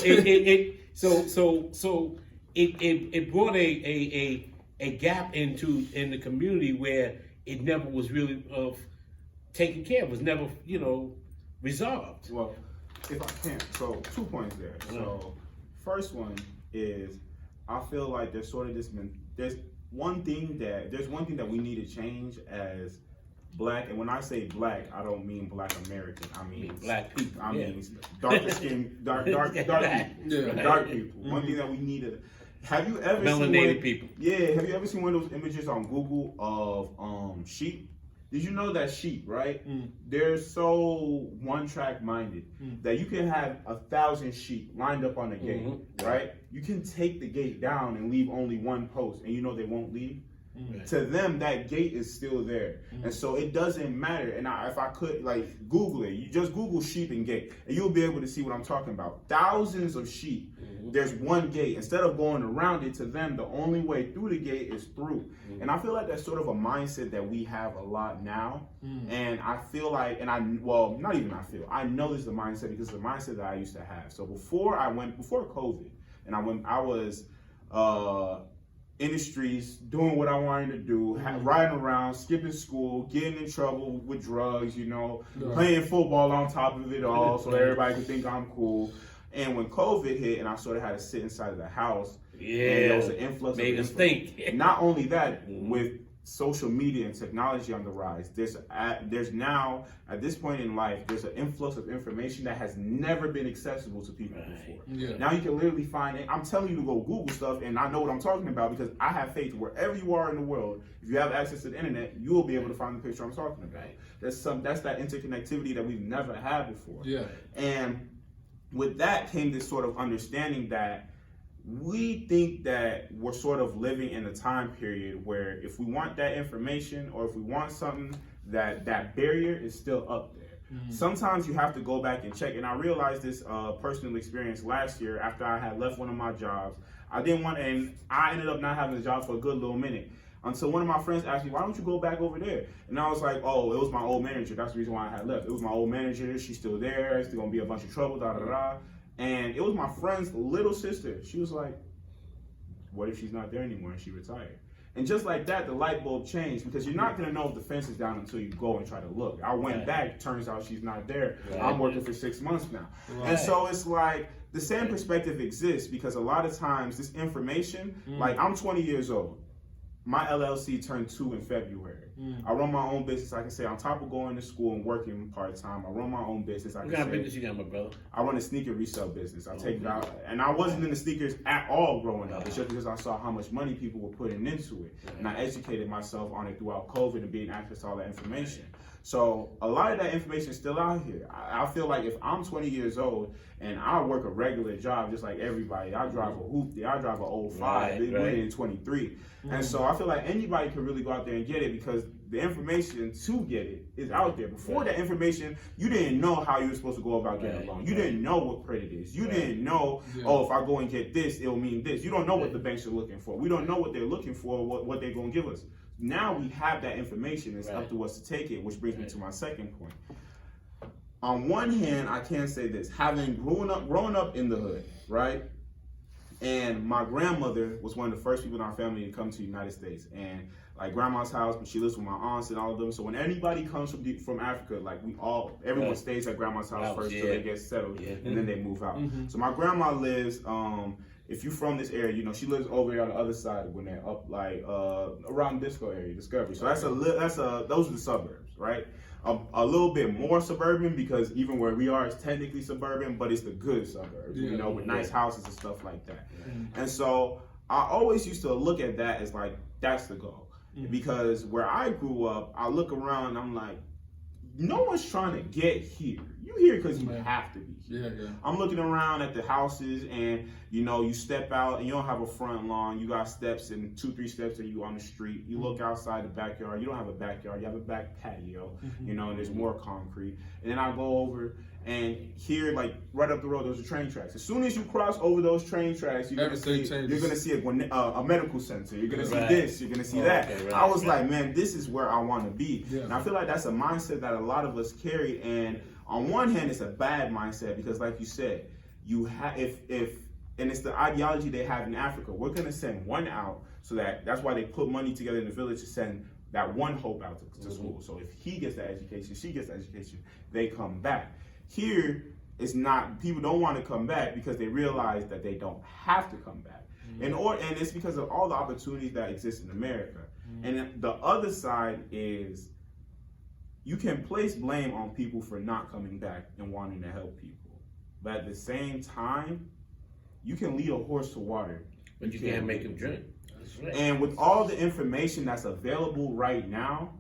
it brought a gap in the community where it never was really taken care of, was never, resolved. Well, if I can, so 2 points there. So first one is, I feel like there's sort of there's one thing that we need to change as Black, and when I say Black, I don't mean Black American. I mean Black people. I mean darker skin, dark people. Yeah. Dark people. One thing that we need to. Have you ever Melanated people. Yeah. Have you ever seen one of those images on Google of sheep? Did you know that sheep, right? They're so one-track minded that you can have 1,000 sheep lined up on a gate, right? You can take the gate down and leave only one post, and you know they won't leave. To them, that gate is still there, and so it doesn't matter. And if I could, like, Google it, you just Google sheep and gate, and you'll be able to see what I'm talking about. Thousands of sheep. There's one gate. Instead of going around it, to them, the only way through the gate is through. And I feel like that's sort of a mindset that we have a lot now. And I feel like, I know this is the mindset because it's the mindset that I used to have. So before COVID, and I was in the streets, doing what I wanted to do, riding around, skipping school, getting in trouble with drugs, playing football on top of it all so everybody could think I'm cool. And when COVID hit and I sort of had to sit inside of the house, and there was an influx made of us think. Not only that, with social media and technology on the rise, there's now, at this point in life, there's an influx of information that has never been accessible to people before. Yeah. Now you can literally find it. I'm telling you to go Google stuff, and I know what I'm talking about because I have faith wherever you are in the world. If you have access to the internet, you will be able to find the picture I'm talking about. That's that interconnectivity that we've never had before. Yeah. And with that came this sort of understanding that we think that we're sort of living in a time period where if we want that information or if we want something, that barrier is still up there. Sometimes you have to go back and check. And I realized this personal experience last year after I had left one of my jobs. I ended up not having a job for a good little minute. Until one of my friends asked me, why don't you go back over there? And I was like, oh, it was my old manager. That's the reason why I had left. It was my old manager. She's still there. It's still going to be a bunch of trouble, da-da-da. And it was my friend's little sister. She was like, what if she's not there anymore and she retired? And just like that, the light bulb changed because you're not going to know if the fence is down until you go and try to look. I went back. Turns out she's not there. I'm working for 6 months now. And so it's like the same perspective exists because a lot of times this information, like I'm 20 years old. My LLC turned 2 in February. I run my own business. I can say on top of going to school and working part-time, I run my own business. What kind of business you got, my brother? I run a sneaker resale business. I take it out, and I wasn't into sneakers at all growing up. It's just because I saw how much money people were putting into it, and I educated myself on it throughout COVID and being access to all that information. So a lot of that information is still out here. I feel like if I'm 20 years old and I work a regular job just like everybody, I drive a hoopty, I drive an 05, we're in 23. And so I feel like anybody can really go out there and get it because the information to get it is out there. Before that information, you didn't know how you were supposed to go about getting a loan. You didn't know what credit is. You didn't know, oh, if I go and get this, it'll mean this. You don't know what the banks are looking for. We don't know what they're looking for, what they're going to give us. Now we have that information. It's up to us to take it, which brings me to my second point. On one hand, I can say this: having grown up in the hood, right? And my grandmother was one of the first people in our family to come to the United States. And like grandma's house, but she lives with my aunts and all of them. So when anybody comes from Africa, like everyone stays at grandma's house first till they get settled, and then they move out. So my grandma lives. If you're from this area, she lives over here on the other side when they're up like around Disco area, Discovery. So those are the suburbs, right? A little bit more suburban because even where we are is technically suburban, but it's the good suburbs, with nice houses and stuff like that. And so I always used to look at that as like that's the goal, because where I grew up, I look around and I'm like, no one's trying to get here. You here because you have to be here. I'm looking around at the houses and, you step out and you don't have a front lawn. You got steps and 2-3 steps and you on the street. You look outside the backyard. You don't have a backyard. You have a back patio, and there's more concrete. And then I go over and here, like right up the road, there's a train tracks. As soon as you cross over those train tracks, you're gonna see a medical center. You're gonna see this. You're gonna see that. I was like, man, this is where I want to be. And I feel like that's a mindset that a lot of us carry. And on one hand, it's a bad mindset because, like you said, and it's the ideology they have in Africa. We're gonna send one out So that's why they put money together in the village to send that one hope out to school. So if he gets that education, she gets that education, they come back. Here, it's not, people don't want to come back because they realize that they don't have to come back. And it's because of all the opportunities that exist in America. And the other side is you can place blame on people for not coming back and wanting to help people. But at the same time, you can lead a horse to water. But you can't make him drink. That's right. And with all the information that's available right now,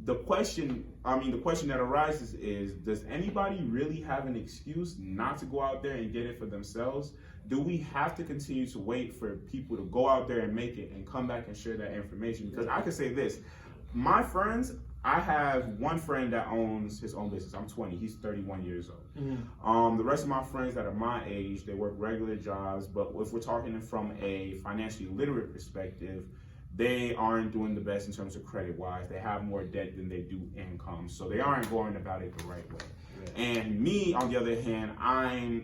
the question that arises is, does anybody really have an excuse not to go out there and get it for themselves? Do we have to continue to wait for people to go out there and make it and come back and share that information? Because I can say this, my friends, I have one friend that owns his own business. I'm 20, he's 31 years old. The rest of my friends that are my age, they work regular jobs, but if we're talking from a financially literate perspective, they aren't doing the best in terms of credit-wise. They have more debt than they do income, so they aren't going about it the right way. And me, on the other hand,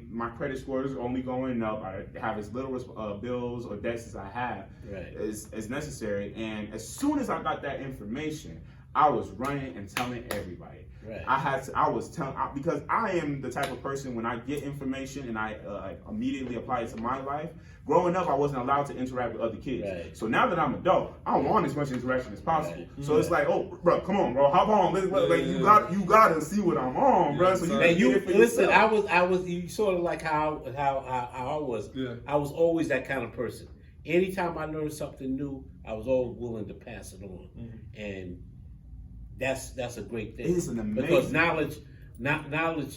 my credit score is only going up. I have as little bills or debts as I have as necessary. And as soon as I got that information, I was running and telling everybody. I was telling, because I am the type of person, when I get information and I immediately apply it to my life. Growing up, I wasn't allowed to interact with other kids. So now that I'm adult, I want as much interaction as possible. So it's like, oh, bro, come on, bro, hop on. Like you got to see what I'm on, bro. So you listen. I was you sort of like how I was. I was always that kind of person. Anytime I learned something new, I was always willing to pass it on, and that's a great thing. It's an amazing, because knowledge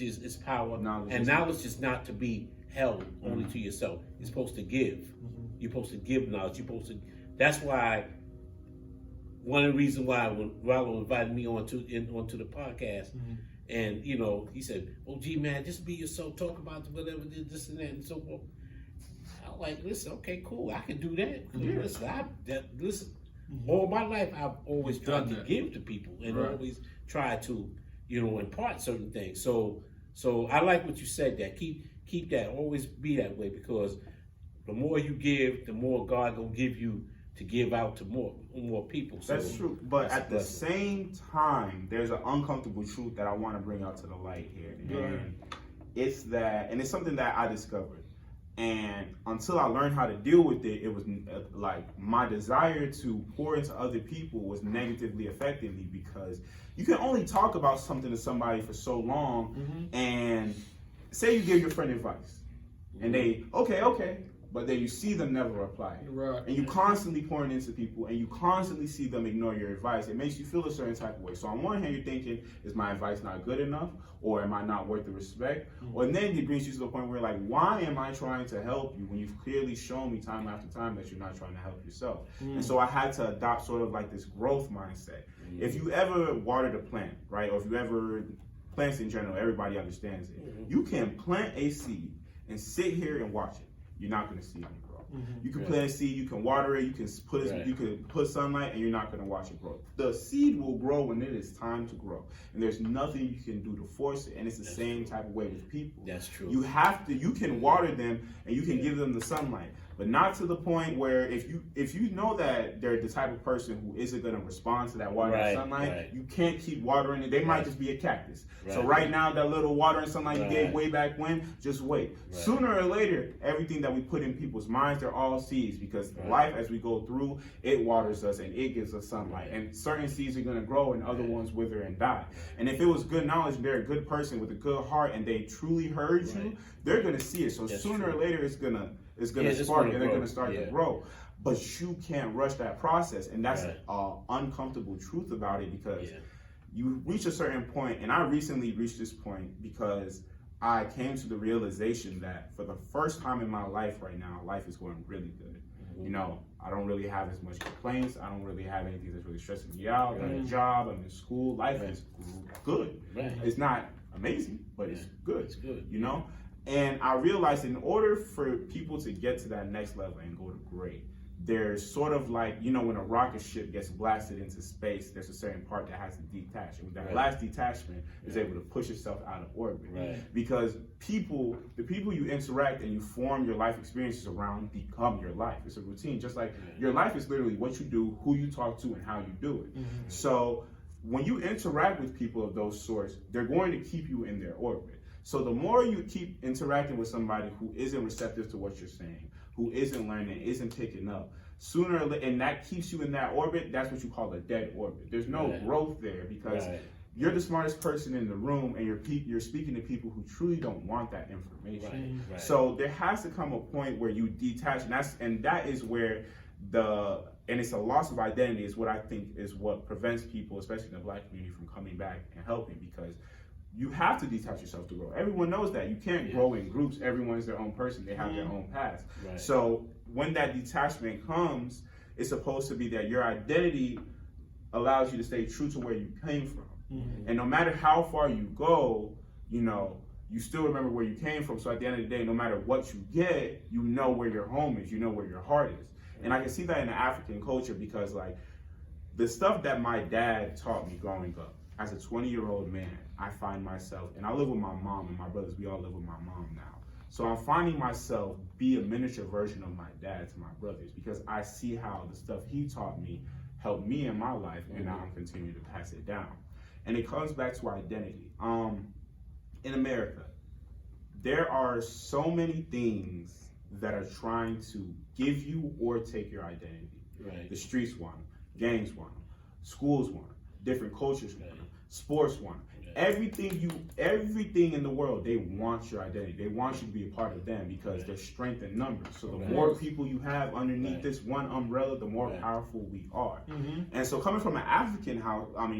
is power, and knowledge is not to be held only to yourself. You're supposed to give. You're supposed to give knowledge. You're supposed to. That's why. One of the reasons why when Rollo invited me onto the podcast, and he said, "Oh, gee, man, just be yourself. Talk about whatever this and that and so forth." I'm like, "Listen, okay, cool. I can do that. Listen, all my life I've always tried to give to people and always try to, impart certain things. So I like what you said. That keep that. Always be that way, because the more you give, the more God gonna give you to give out to more people. So that's true. But at the same time, there's an uncomfortable truth that I want to bring out to the light here. And it's something that I discovered. And until I learned how to deal with it, it was like my desire to pour into other people was negatively affecting me, because you can only talk about something to somebody for so long. And say you give your friend advice and they, okay, but then you see them never apply it. And you constantly pouring into people and you constantly see them ignore your advice. It makes you feel a certain type of way. So on one hand, you're thinking, is my advice not good enough? Or am I not worth the respect? And then it brings you to the point where, like, why am I trying to help you when you've clearly shown me time after time that you're not trying to help yourself? And so I had to adopt sort of like this growth mindset. If you ever watered a plant, right? Or if you ever, plants in general, everybody understands it. You can plant a seed and sit here and watch it. You're not going to see it grow. You can plant a seed, you can water it, you can put sunlight, and you're not going to watch it grow. The seed will grow when it is time to grow, and there's nothing you can do to force it. And it's the same type of way with people. That's true. You can water them and you can give them the sunlight, but not to the point where if you know that they're the type of person who isn't going to respond to that water and sunlight, you can't keep watering it. They might just be a cactus. So right now, that little water and sunlight you gave way back when, just wait. Sooner or later, everything that we put in people's minds, they're all seeds, because life, as we go through, it waters us and it gives us sunlight. And certain seeds are going to grow and other ones wither and die. And if it was good knowledge, they're a good person with a good heart and they truly heard you, they're going to see it. So sooner or later, it's going to spark and they're going to start to grow. But you can't rush that process. And that's an uncomfortable truth about it, because you reach a certain point, and I recently reached this point because I came to the realization that for the first time in my life right now, life is going really good. I don't really have as much complaints. I don't really have anything that's really stressing me out. I'm in a job, I'm in school. Life is good. It's not amazing, but it's good. It's good. And I realized in order for people to get to that next level and go to great, there's sort of like, you know, when a rocket ship gets blasted into space, there's a certain part that has to detach. And that last detachment is able to push itself out of orbit. Because the people you interact and you form your life experiences around become your life. It's a routine. Just like your life is literally what you do, who you talk to, and how you do it. So when you interact with people of those sorts, they're going to keep you in their orbit. So the more you keep interacting with somebody who isn't receptive to what you're saying, who isn't learning, isn't picking up, sooner or later, and that keeps you in that orbit, that's what you call a dead orbit. There's no growth there because you're the smartest person in the room and you're speaking to people who truly don't want that information. So there has to come a point where you detach, and that is where and it's a loss of identity is what I think is what prevents people, especially in the Black community, from coming back and helping, because you have to detach yourself to grow. Everyone knows that. You can't grow in groups. Everyone's their own person. They have their own paths. So when that detachment comes, it's supposed to be that your identity allows you to stay true to where you came from. And no matter how far you go, you know, you still remember where you came from. So at the end of the day, no matter what you get, you know where your home is. You know where your heart is. And I can see that in the African culture because, like, the stuff that my dad taught me growing up, as a 20-year-old man, I find myself, and I live with my mom and my brothers, we all live with my mom now. So I'm finding myself be a miniature version of my dad to my brothers because I see how the stuff he taught me helped me in my life, and now I'm continuing to pass it down. And it comes back to identity. In America, there are so many things that are trying to give you or take your identity. The streets want them, gangs want them, schools want them, different cultures want them, sports want them. Everything in the world, they want your identity. They want you to be a part of them because there's strength in numbers. So the more people you have underneath this one umbrella, the more powerful we are. And so coming from an African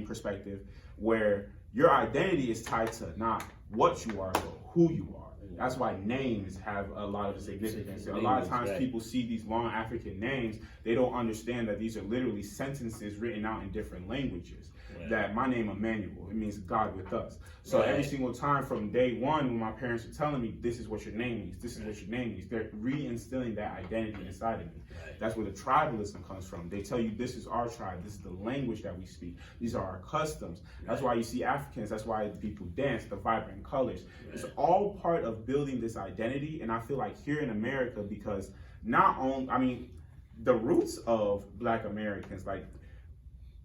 perspective, where your identity is tied to not what you are, but who you are. That's why names have a lot of significance. A lot of times people see these long African names, they don't understand that these are literally sentences written out in different languages. That my name Emmanuel, it means God with us. So every single time from day one when my parents were telling me, this is what your name means, this is what your name means, they're reinstilling that identity inside of me. That's where the tribalism comes from. They tell you this is our tribe, this is the language that we speak, these are our customs. That's why you see Africans, that's why people dance, the vibrant colors. It's all part of building this identity, and I feel like here in America, because the roots of Black Americans, like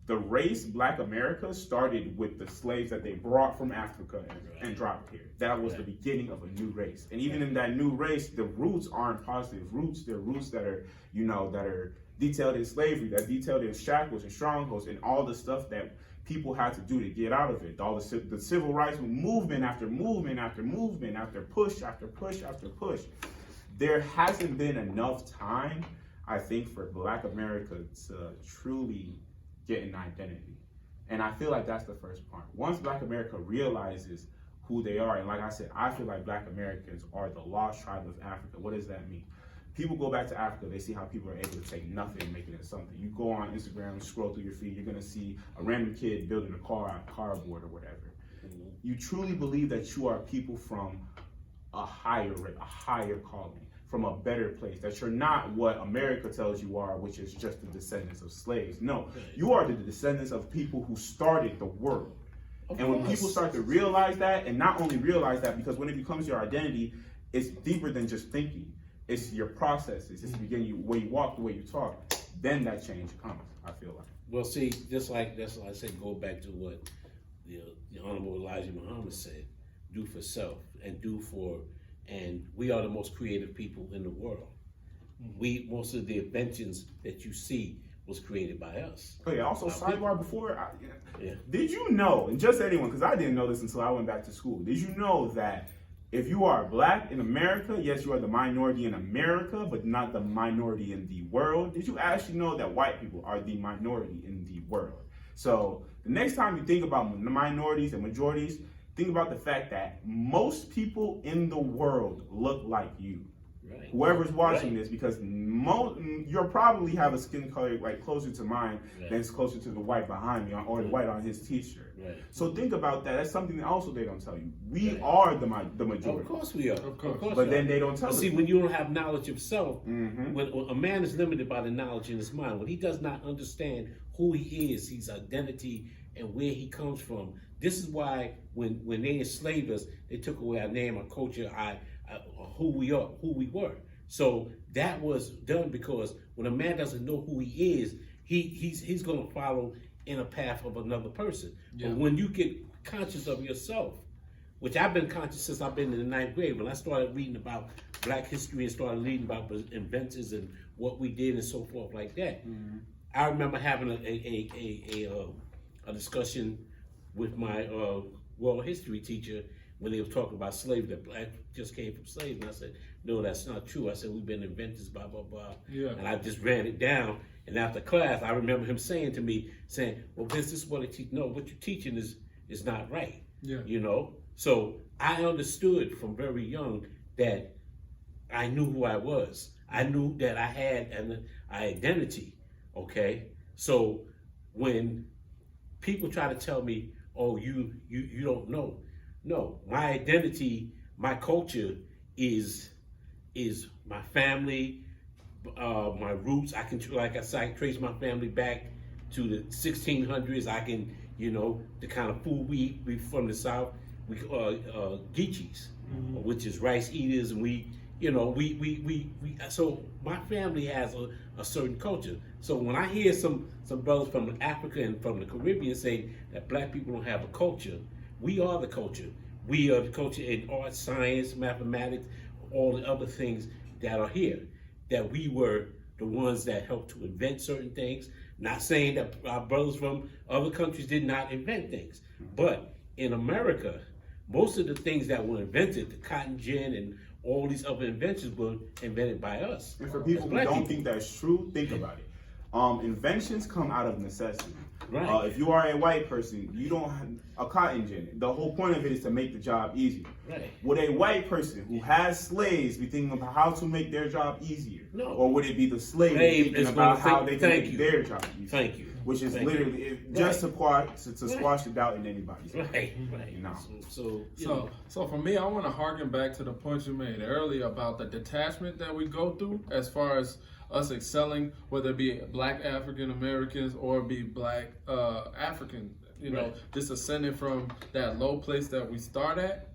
the race Black America started with the slaves that they brought from Africa and dropped here. That was the beginning of a new race. And even in that new race, the roots aren't positive roots. They're roots that are, that are detailed in slavery, that detailed in shackles and strongholds and all the stuff that people had to do to get out of it. All the civil rights movement after movement after movement, after push after push after push. There hasn't been enough time, I think, for Black America to truly get an identity. And I feel like that's the first part. Once Black America realizes who they are, and like I said, I feel like Black Americans are the lost tribe of Africa. What does that mean? People go back to Africa, they see how people are able to take nothing and make it into something. You go on Instagram and scroll through your feed, you're gonna see a random kid building a car out of cardboard or whatever. You truly believe that you are people from a higher calling, from a better place, that you're not what America tells you are, which is just the descendants of slaves. No, you are the descendants of people who started the world. And when people start to realize that, and not only realize that, because when it becomes your identity, it's deeper than just thinking. It's your processes. It's the way you walk, the way you talk. Then that change comes, I feel like. Well, see, that's why I say go back to what the Honorable Elijah Muhammad said, do for self and do for, and we are the most creative people in the world. Most of the inventions that you see was created by us. Oh yeah, also sidebar before, did you know, and just anyone, because I didn't know this until I went back to school, did you know that if you are Black in America, yes, you are the minority in America, but not the minority in the world? Did you actually know that white people are the minority in the world? So the next time you think about the minorities and majorities, think about the fact that most people in the world look like you. Right. Whoever's watching this, because you'll probably have a skin color like closer to mine than it's closer to the white behind me or the white on his t-shirt. Right. So think about that. That's something that also they don't tell you. We Right. are the majority. Of course we are. Of course. we But are. then they don't tell But us. see, when you don't have knowledge of self, Mhm. when a man is limited by the knowledge in his mind, when he does not understand who he is, his identity, and where he comes from. This is why when they enslaved us, they took away our name, our culture, who we are, who we were. So that was done because when a man doesn't know who he is, he's going to follow in a path of another person. Yeah. But when you get conscious of yourself, which I've been conscious since I've been in the ninth grade, when I started reading about Black history and started reading about inventors and what we did and so forth like that. I remember having a discussion with my world history teacher when they were talking about slavery, that black just came from slaves. And I said, no, that's not true. I said, we've been inventors, blah, blah, blah. Yeah. And I just ran it down. And after class, I remember him saying to me, well, this is what I teach. No, what you're teaching is not right. Yeah. You know? So I understood from very young that I knew who I was. I knew that I had an identity, okay? So when people try to tell me, oh, you don't know. No, my identity, my culture is my family, my roots. I can, like I said, I can trace my family back to the 1600s. I can, the kind of food we from the South, we Geechees, which is rice eaters, and we so my family has a certain culture. So when I hear some brothers from Africa and from the Caribbean say that black people don't have a culture, we are the culture. We are the culture in art, science, mathematics, all the other things that are here. That we were the ones that helped to invent certain things. Not saying that our brothers from other countries did not invent things, but in America, most of the things that were invented, the cotton gin and all these other inventions were invented by us. And for people who Black don't people. think that's true, think about it. Inventions come out of necessity. Right. If you are a white person, you don't have a cotton gin. The whole point of it is to make the job easier. Right. Would a white person who has slaves be thinking about how to make their job easier? No. Or would it be the slave Slave thinking is about gonna how they think- can thank make you. their job easier? Thank you. Which is Thank literally you. just Right. to squash the doubt in anybody's mind. Right, right. No. So for me, I want to harken back to the point you made earlier about the detachment that we go through as far as us excelling, whether it be black African Americans or be black African, Right. just ascending from that low place that we start at.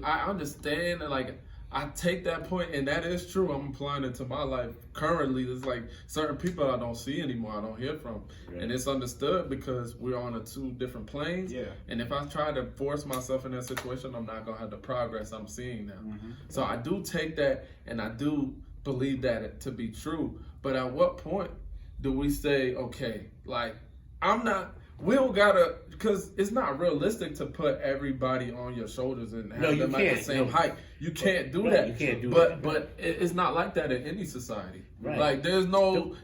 I understand, and like I take that point, and that is true. I'm applying it to my life currently. There's like certain people I don't see anymore, I don't hear from, Right. and it's understood because we're on two different planes. Yeah. And if I try to force myself in that situation, I'm not gonna have the progress I'm seeing now. So I do take that, and I do believe that to be true. But at what point do we say, okay, like we don't gotta, because it's not realistic to put everybody on your shoulders and have No, you them at the can't. same No. height. You can't do Right, that. you can't do but, that. But it's not like that in any society. Right. Like there's no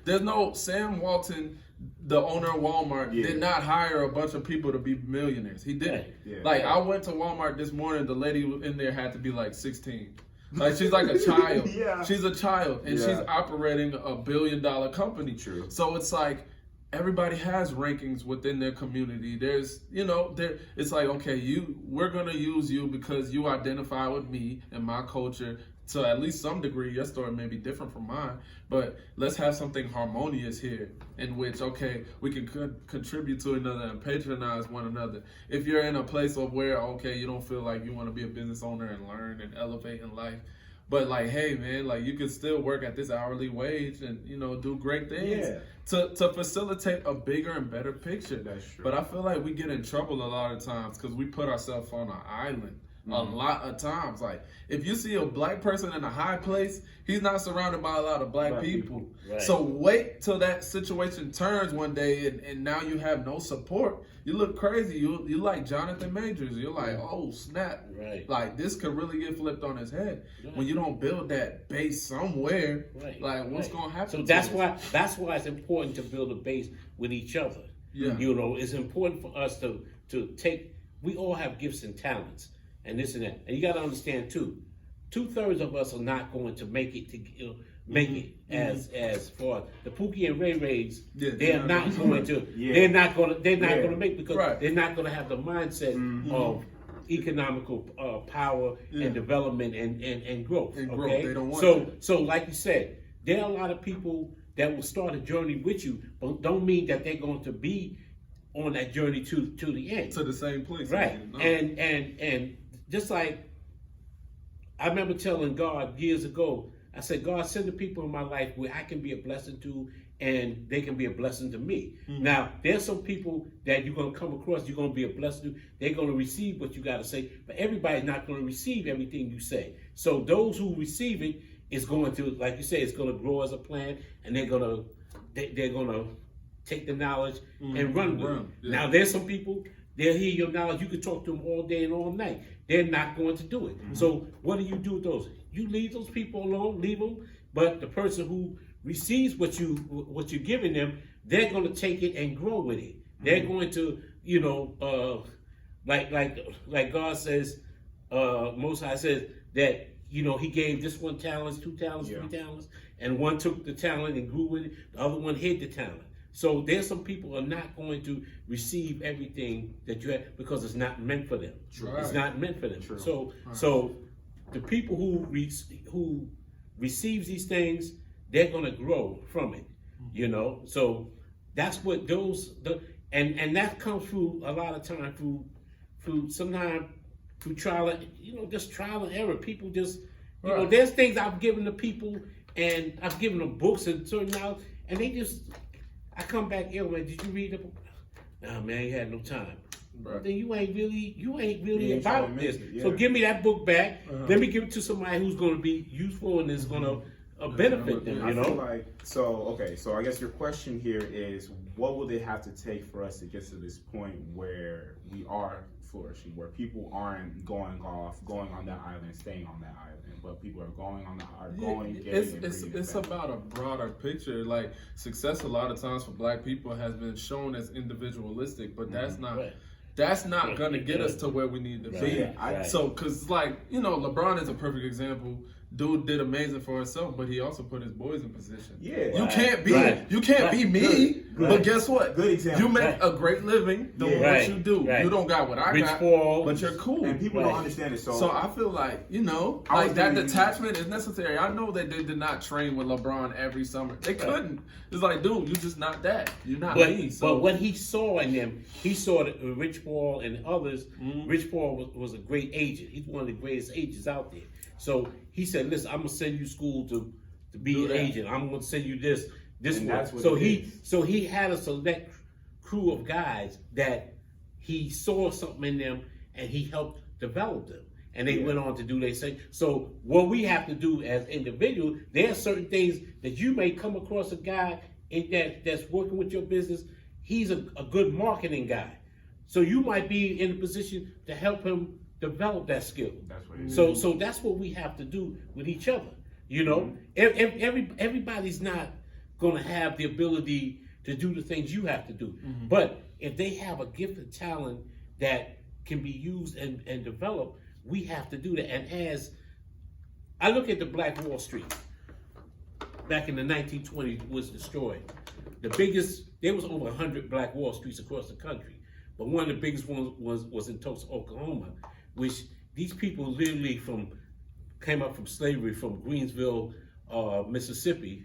Sam Walton, the owner of Walmart, Yeah. did not hire a bunch of people to be millionaires. He didn't. Right. Yeah. Like I went to Walmart this morning, the lady in there had to be like 16. Like she's like a child. Yeah. She's a child, and Yeah. she's operating $1 billion company. True. So it's like everybody has rankings within their community. There's, it's like, okay, we're gonna use you because you identify with me and my culture. To at least some degree, your story may be different from mine, but let's have something harmonious here in which, okay, we can contribute to another and patronize one another. If you're in a place of where, okay, you don't feel like you want to be a business owner and learn and elevate in life, but like, hey man, like you can still work at this hourly wage and, do great things to facilitate a bigger and better picture. That's true. But I feel like we get in trouble a lot of times because we put ourselves on an island. A lot of times, like if you see a black person in a high place, he's not surrounded by a lot of black people. Right. So wait till that situation turns one day, and now you have no support. You look crazy. You like Jonathan Majors. You're like, oh snap! Right. Like this could really get flipped on his head Right. when you don't build that base somewhere. Right. Like what's Right. gonna happen? So to that's why it's important to build a base with each other. Yeah. It's important for us to take. We all have gifts and talents, and this and that. And you got to understand too. 2/3 of us are not going to make it to make it as far the Pookie and Ray Rays. Yeah, they're not going to. Yeah. They're not going to make because Right. they're not going to have the mindset of economical power and development and growth. And okay, growth. They don't want so like you said, there are a lot of people that will start a journey with you, but don't mean that they're going to be on that journey to the end. to the same place. Right. No. And just like I remember telling God years ago, I said, God, send the people in my life where I can be a blessing to and they can be a blessing to me. Now, there's some people that you're going to come across, you're going to be a blessing to. They're going to receive what you got to say, but everybody's not going to receive everything you say. So those who receive it is going to, like you say, it's going to grow as a plant, and they're going to take the knowledge and run with it. Yeah. Now, there's some people, they'll hear your knowledge. You can talk to them all day and all night. They're not going to do it. So what do you do with those? You leave those people alone, leave them. But the person who receives what you're giving them, they're going to take it and grow with it. They're going to, like God says, Most High says that He gave this one talents, 2 talents, 3 talents, and one took the talent and grew with it. The other one hid the talent. So there's some people who are not going to receive everything that you have because it's not meant for them. Right. It's not meant for them. True. So the people who receives these things, they're going to grow from it. So that's what and that comes through a lot of time through sometimes through trial and just trial and error. People just there's things I've given to people and I've given them books and certain out and they just. I come back, man, did you read the book? Nah, man, you had no time. Right. Then you ain't really You ain't about trying to this. make it, yeah. So give me that book back. Let me give it to somebody who's going to be useful and is going to benefit them. I feel like so I guess your question here is what will they have to take for us to get to this point where we are flourishing, where people aren't going on that island, staying on that island, but people are going on getting and it's bringing it back. about a broader picture. Like success, a lot of times for Black people has been shown as individualistic, but that's not. Right. That's not gonna get us to where we need to be. Yeah, So, cause LeBron is a perfect example. Dude did amazing for himself, but he also put his boys in position. Yeah. You Right. can't be Right. you can't be me. Good. But guess what? Good example. You make Right. a great living doing Yeah. what Right. you do. Right. You don't got what I Rich got, Paul. but you're cool. And people Right. don't understand it. So I feel like, I was like that doing- detachment is necessary. I know that they did not train with LeBron every summer. They couldn't. It's like, dude, you're just not that. You're not me. So But what he saw in them, he saw that Rich Paul and others. Rich Paul was a great agent. He's one of the greatest agents out there. So he said, "Listen, I'm gonna send you school to be Do an that. agent. I'm gonna send you this And one." that's what So it he had a select crew of guys that he saw something in them and he helped develop them. And they went on to do their thing. So what we have to do as individuals, there are certain things that you may come across a guy that's working with your business. He's a good marketing guy. So you might be in a position to help him develop that skill. That's what it is. So that's what we have to do with each other. Everybody's not going to have the ability to do the things you have to do. But if they have a gift and talent that can be used and developed, we have to do that. And as I look at the Black Wall Street, back in the 1920s was destroyed. There was over 100 Black Wall Streets across the country. But one of the biggest ones was in Tulsa, Oklahoma, which these people literally came up from slavery from Greensville, Mississippi,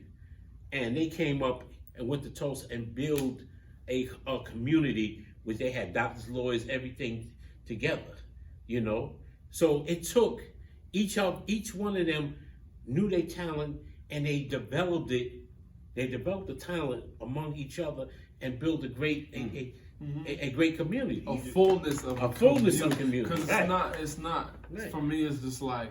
and they came up and went to Tulsa and built a community where they had doctors, lawyers, everything together, So it took each one of them knew their talent and they developed it. They developed the talent among each other and built a great great community. a fullness of community. Because Right. it's not Right. for me, it's just like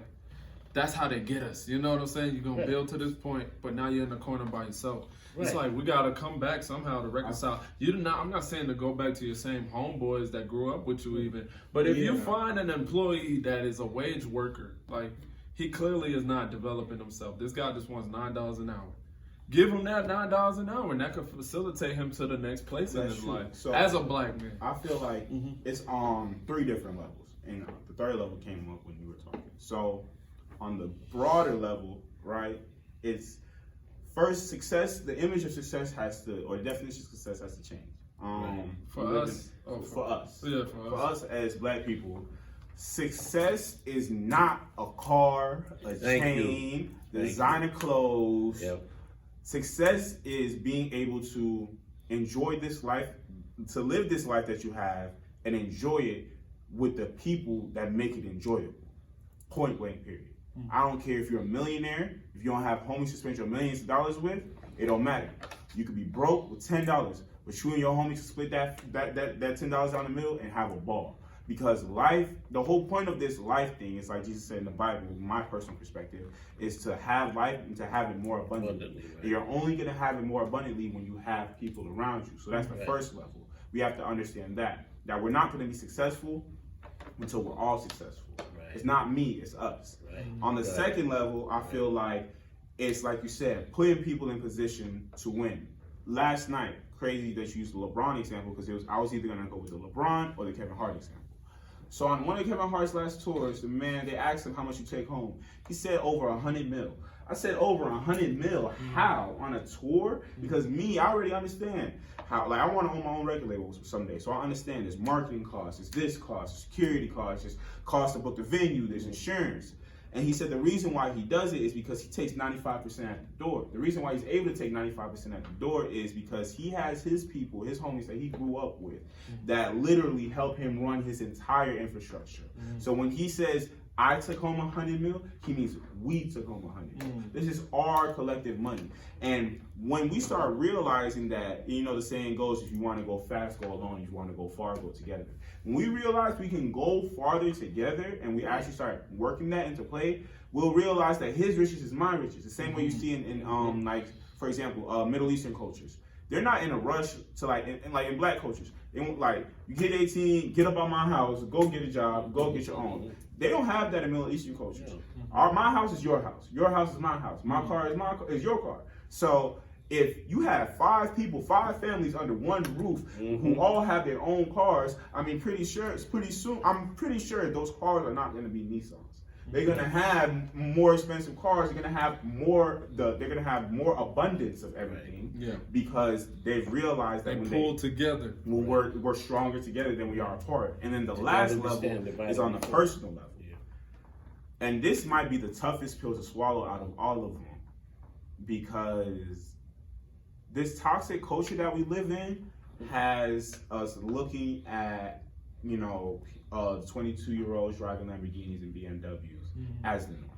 that's how they get us. You know what I'm saying? You're gonna Right. build to this point, but now you're in the corner by yourself. It's Right. like we gotta come back somehow to reconcile. I'm not saying to go back to your same homeboys that grew up with you even. But if you Yeah. find an employee that is a wage worker, like he clearly is not developing himself. This guy just wants $9 an hour. Give him that $9 an hour, and that could facilitate him to the next place in That's his true. life So- as a Black man. I feel like it's on 3 different levels, and the third level came up when you were talking. So, on the broader level, right, it's first, success, the image of success has to, or the definition of success has to change. For us? Oh, for us. Yeah, For us as black people, success is not a car, a chain, designer clothes. Yep. Success is being able to enjoy this life, to live this life that you have, and enjoy it with the people that make it enjoyable. Point blank, period. I don't care if you're a millionaire, if you don't have homies to spend your millions of dollars with, it don't matter. You could be broke with $10, but you and your homies to split that $10 down the middle and have a ball. Because life, the whole point of this life thing is like Jesus said in the Bible, my personal perspective, is to have life and to have it more abundantly. Right. And you're only going to have it more abundantly when you have people around you. So that's the first level. We have to understand that we're not going to be successful until we're all successful. Right. It's not me, it's us. Right. On the second level, I feel like it's like you said, putting people in position to win. Last night, crazy that you used the LeBron example because I was either going to go with the LeBron or the Kevin Hart example. So on one of Kevin Hart's last tours, they asked him how much you take home. He said over 100 mil. I said over 100 mil. How on a tour? Because I already understand how. Like I want to own my own record label someday, so I understand there's marketing costs, there's this cost, security costs, there's cost to book the venue, there's insurance. And he said the reason why he does it is because he takes 95% at the door. The reason why he's able to take 95% at the door is because he has his people, his homies that he grew up with, that literally help him run his entire infrastructure. So when he says, I took home 100 mil, he means we took home 100 mil. This is our collective money. And when we start realizing that, the saying goes, if you want to go fast, go alone. If you want to go far, go together. When we realize we can go farther together and we actually start working that into play, we'll realize that his riches is my riches. The same way you see in like, for example, Middle Eastern cultures. They're not in a rush to in black cultures. They won't, like, you get 18, get up out my house, go get a job, go get your own. They don't have that in Middle Eastern cultures. My house is your house. Your house is my house. My car is your car. So if you have 5 people, 5 families under one roof who all have their own cars, I'm pretty sure those cars are not going to be Nissans. They're going to have more expensive cars. They're going to have more. They're going to have more abundance of everything. Yeah. Because they've realized that when pull together, we're stronger together than we are apart. And then the last level is on the personal level. Yeah. And this might be the toughest pill to swallow out of all of them, because this toxic culture that we live in has us looking at 22-year-olds driving Lamborghinis and BMWs as the norm.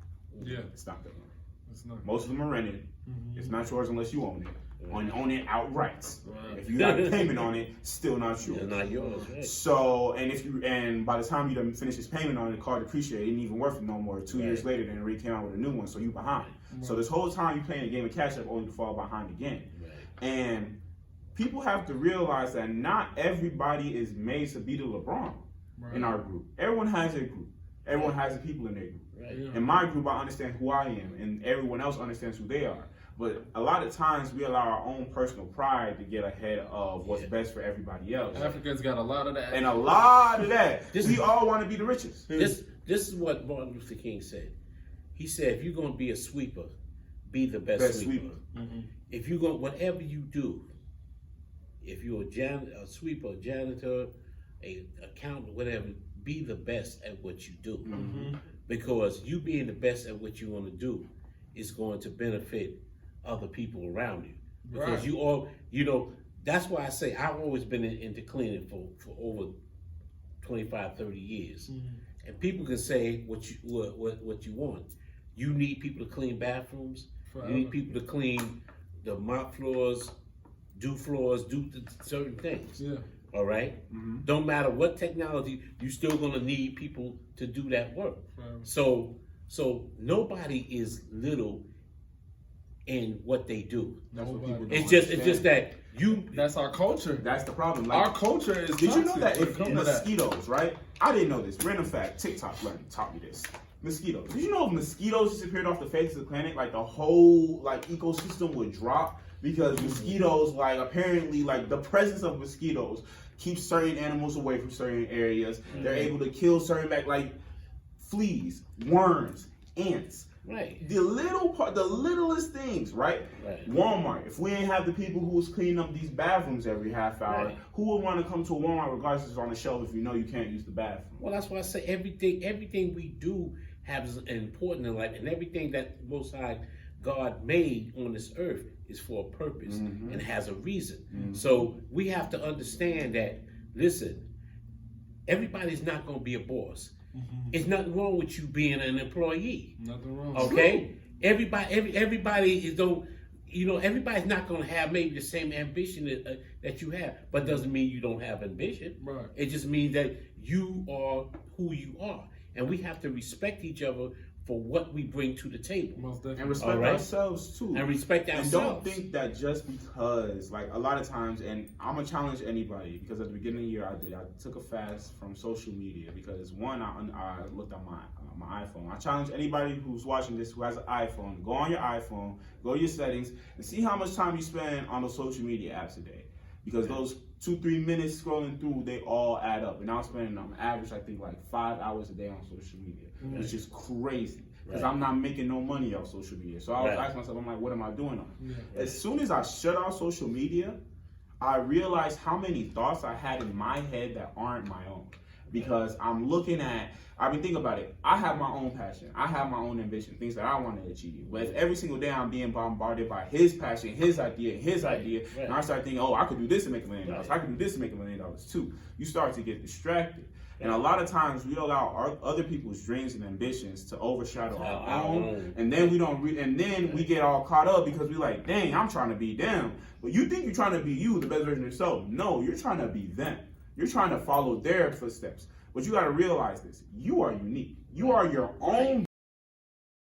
Yeah. It's not the norm. it's not. Most of them are rented. It's not yours unless you own it. Own it outright. Right. If you got a payment on it, still not yours. It's not yours, right? So, and by the time you done finish this payment on it, the car depreciated, it ain't even worth it no more. 2 years later, then it already came out with a new one, so you behind. So this whole time you playing a game of catch up, only to fall behind again. Right. And people have to realize that not everybody is made to be the LeBron in our group. Everyone has their group. Everyone has the people in their group. Right. In my group, I understand who I am, and everyone else understands who they are. But a lot of times, we allow our own personal pride to get ahead of what's best for everybody else. Africans got a lot of that. And a lot of that. We all want to be the richest. This is what Martin Luther King said. He said, if you're going to be a sweeper, be the best sweeper. If you're going, whatever you do, if you're a sweeper, a janitor, a accountant, whatever, be the best at what you do. Because you being the best at what you want to do is going to benefit other people around you. Because you all, that's why I say I've always been into cleaning for over 25, 30 years. And people can say what you want. You need people to clean bathrooms. You need people to clean the mop floors, do certain things. Yeah. All right? Don't matter what technology, you're still gonna need people to do that work. So nobody is little in what they do. That's what people don't It's just that That's our culture. That's the problem. Like, Our culture is. did you know toxic that when it if comes to that. mosquitoes, right? I didn't know this. Random fact. TikTok taught me this. Mosquitoes. Did you know if mosquitoes disappeared off the face of the planet, like the whole ecosystem would drop? Because mosquitoes, apparently, the presence of mosquitoes keeps certain animals away from certain areas. They're able to kill certain fleas, worms, ants. Right. The littlest things, right? Right. Walmart. If we ain't have the people who was cleaning up these bathrooms every half hour, Right. who would want to come to a Walmart regardless if it's on the shelf if you know you can't use the bathroom? Well, that's why I say everything we do has an important in life, and everything that Most High God made on this earth is for a purpose and has a reason. So we have to understand that. Listen, everybody's not going to be a boss. It's nothing wrong with you being an employee. Nothing wrong. Okay, everybody is don't. You know, everybody's not going to have maybe the same ambition that you have, but doesn't mean you don't have ambition. Right. It just means that you are who you are, and we have to respect each other for what we bring to the table, Most definitely. And respect All right. ourselves too. and respect And ourselves. don't think that just because, like a lot of times, and I'm gonna challenge anybody because at the beginning of the year I took a fast from social media because one, I looked at my iPhone. I challenge anybody who's watching this who has an iPhone, go on your iPhone, go to your settings, and see how much time you spend on those social media apps a day. Because those 2-3 minutes scrolling through, they all add up. And I'm spending on average, I think, like 5 hours a day on social media, which is crazy. Because I'm not making no money off social media. So I was asking myself, I'm like, what am I doing on? As soon as I shut off social media, I realized how many thoughts I had in my head that aren't my own. Because I'm looking at, I mean, think about it. I have my own passion. I have my own ambition, things that I want to achieve. But if every single day I'm being bombarded by his passion, his idea, and I start thinking, oh, I could do this to make $1 million. I could do this to make $1 million too. You start to get distracted. And a lot of times we allow our other people's dreams and ambitions to overshadow our own, and then we don't. We get all caught up because we're like, "Dang, I'm trying to be them." But you think you're trying to be you, the best version of yourself. No, you're trying to be them. You're trying to follow their footsteps. But you got to realize this: you are unique. You are your own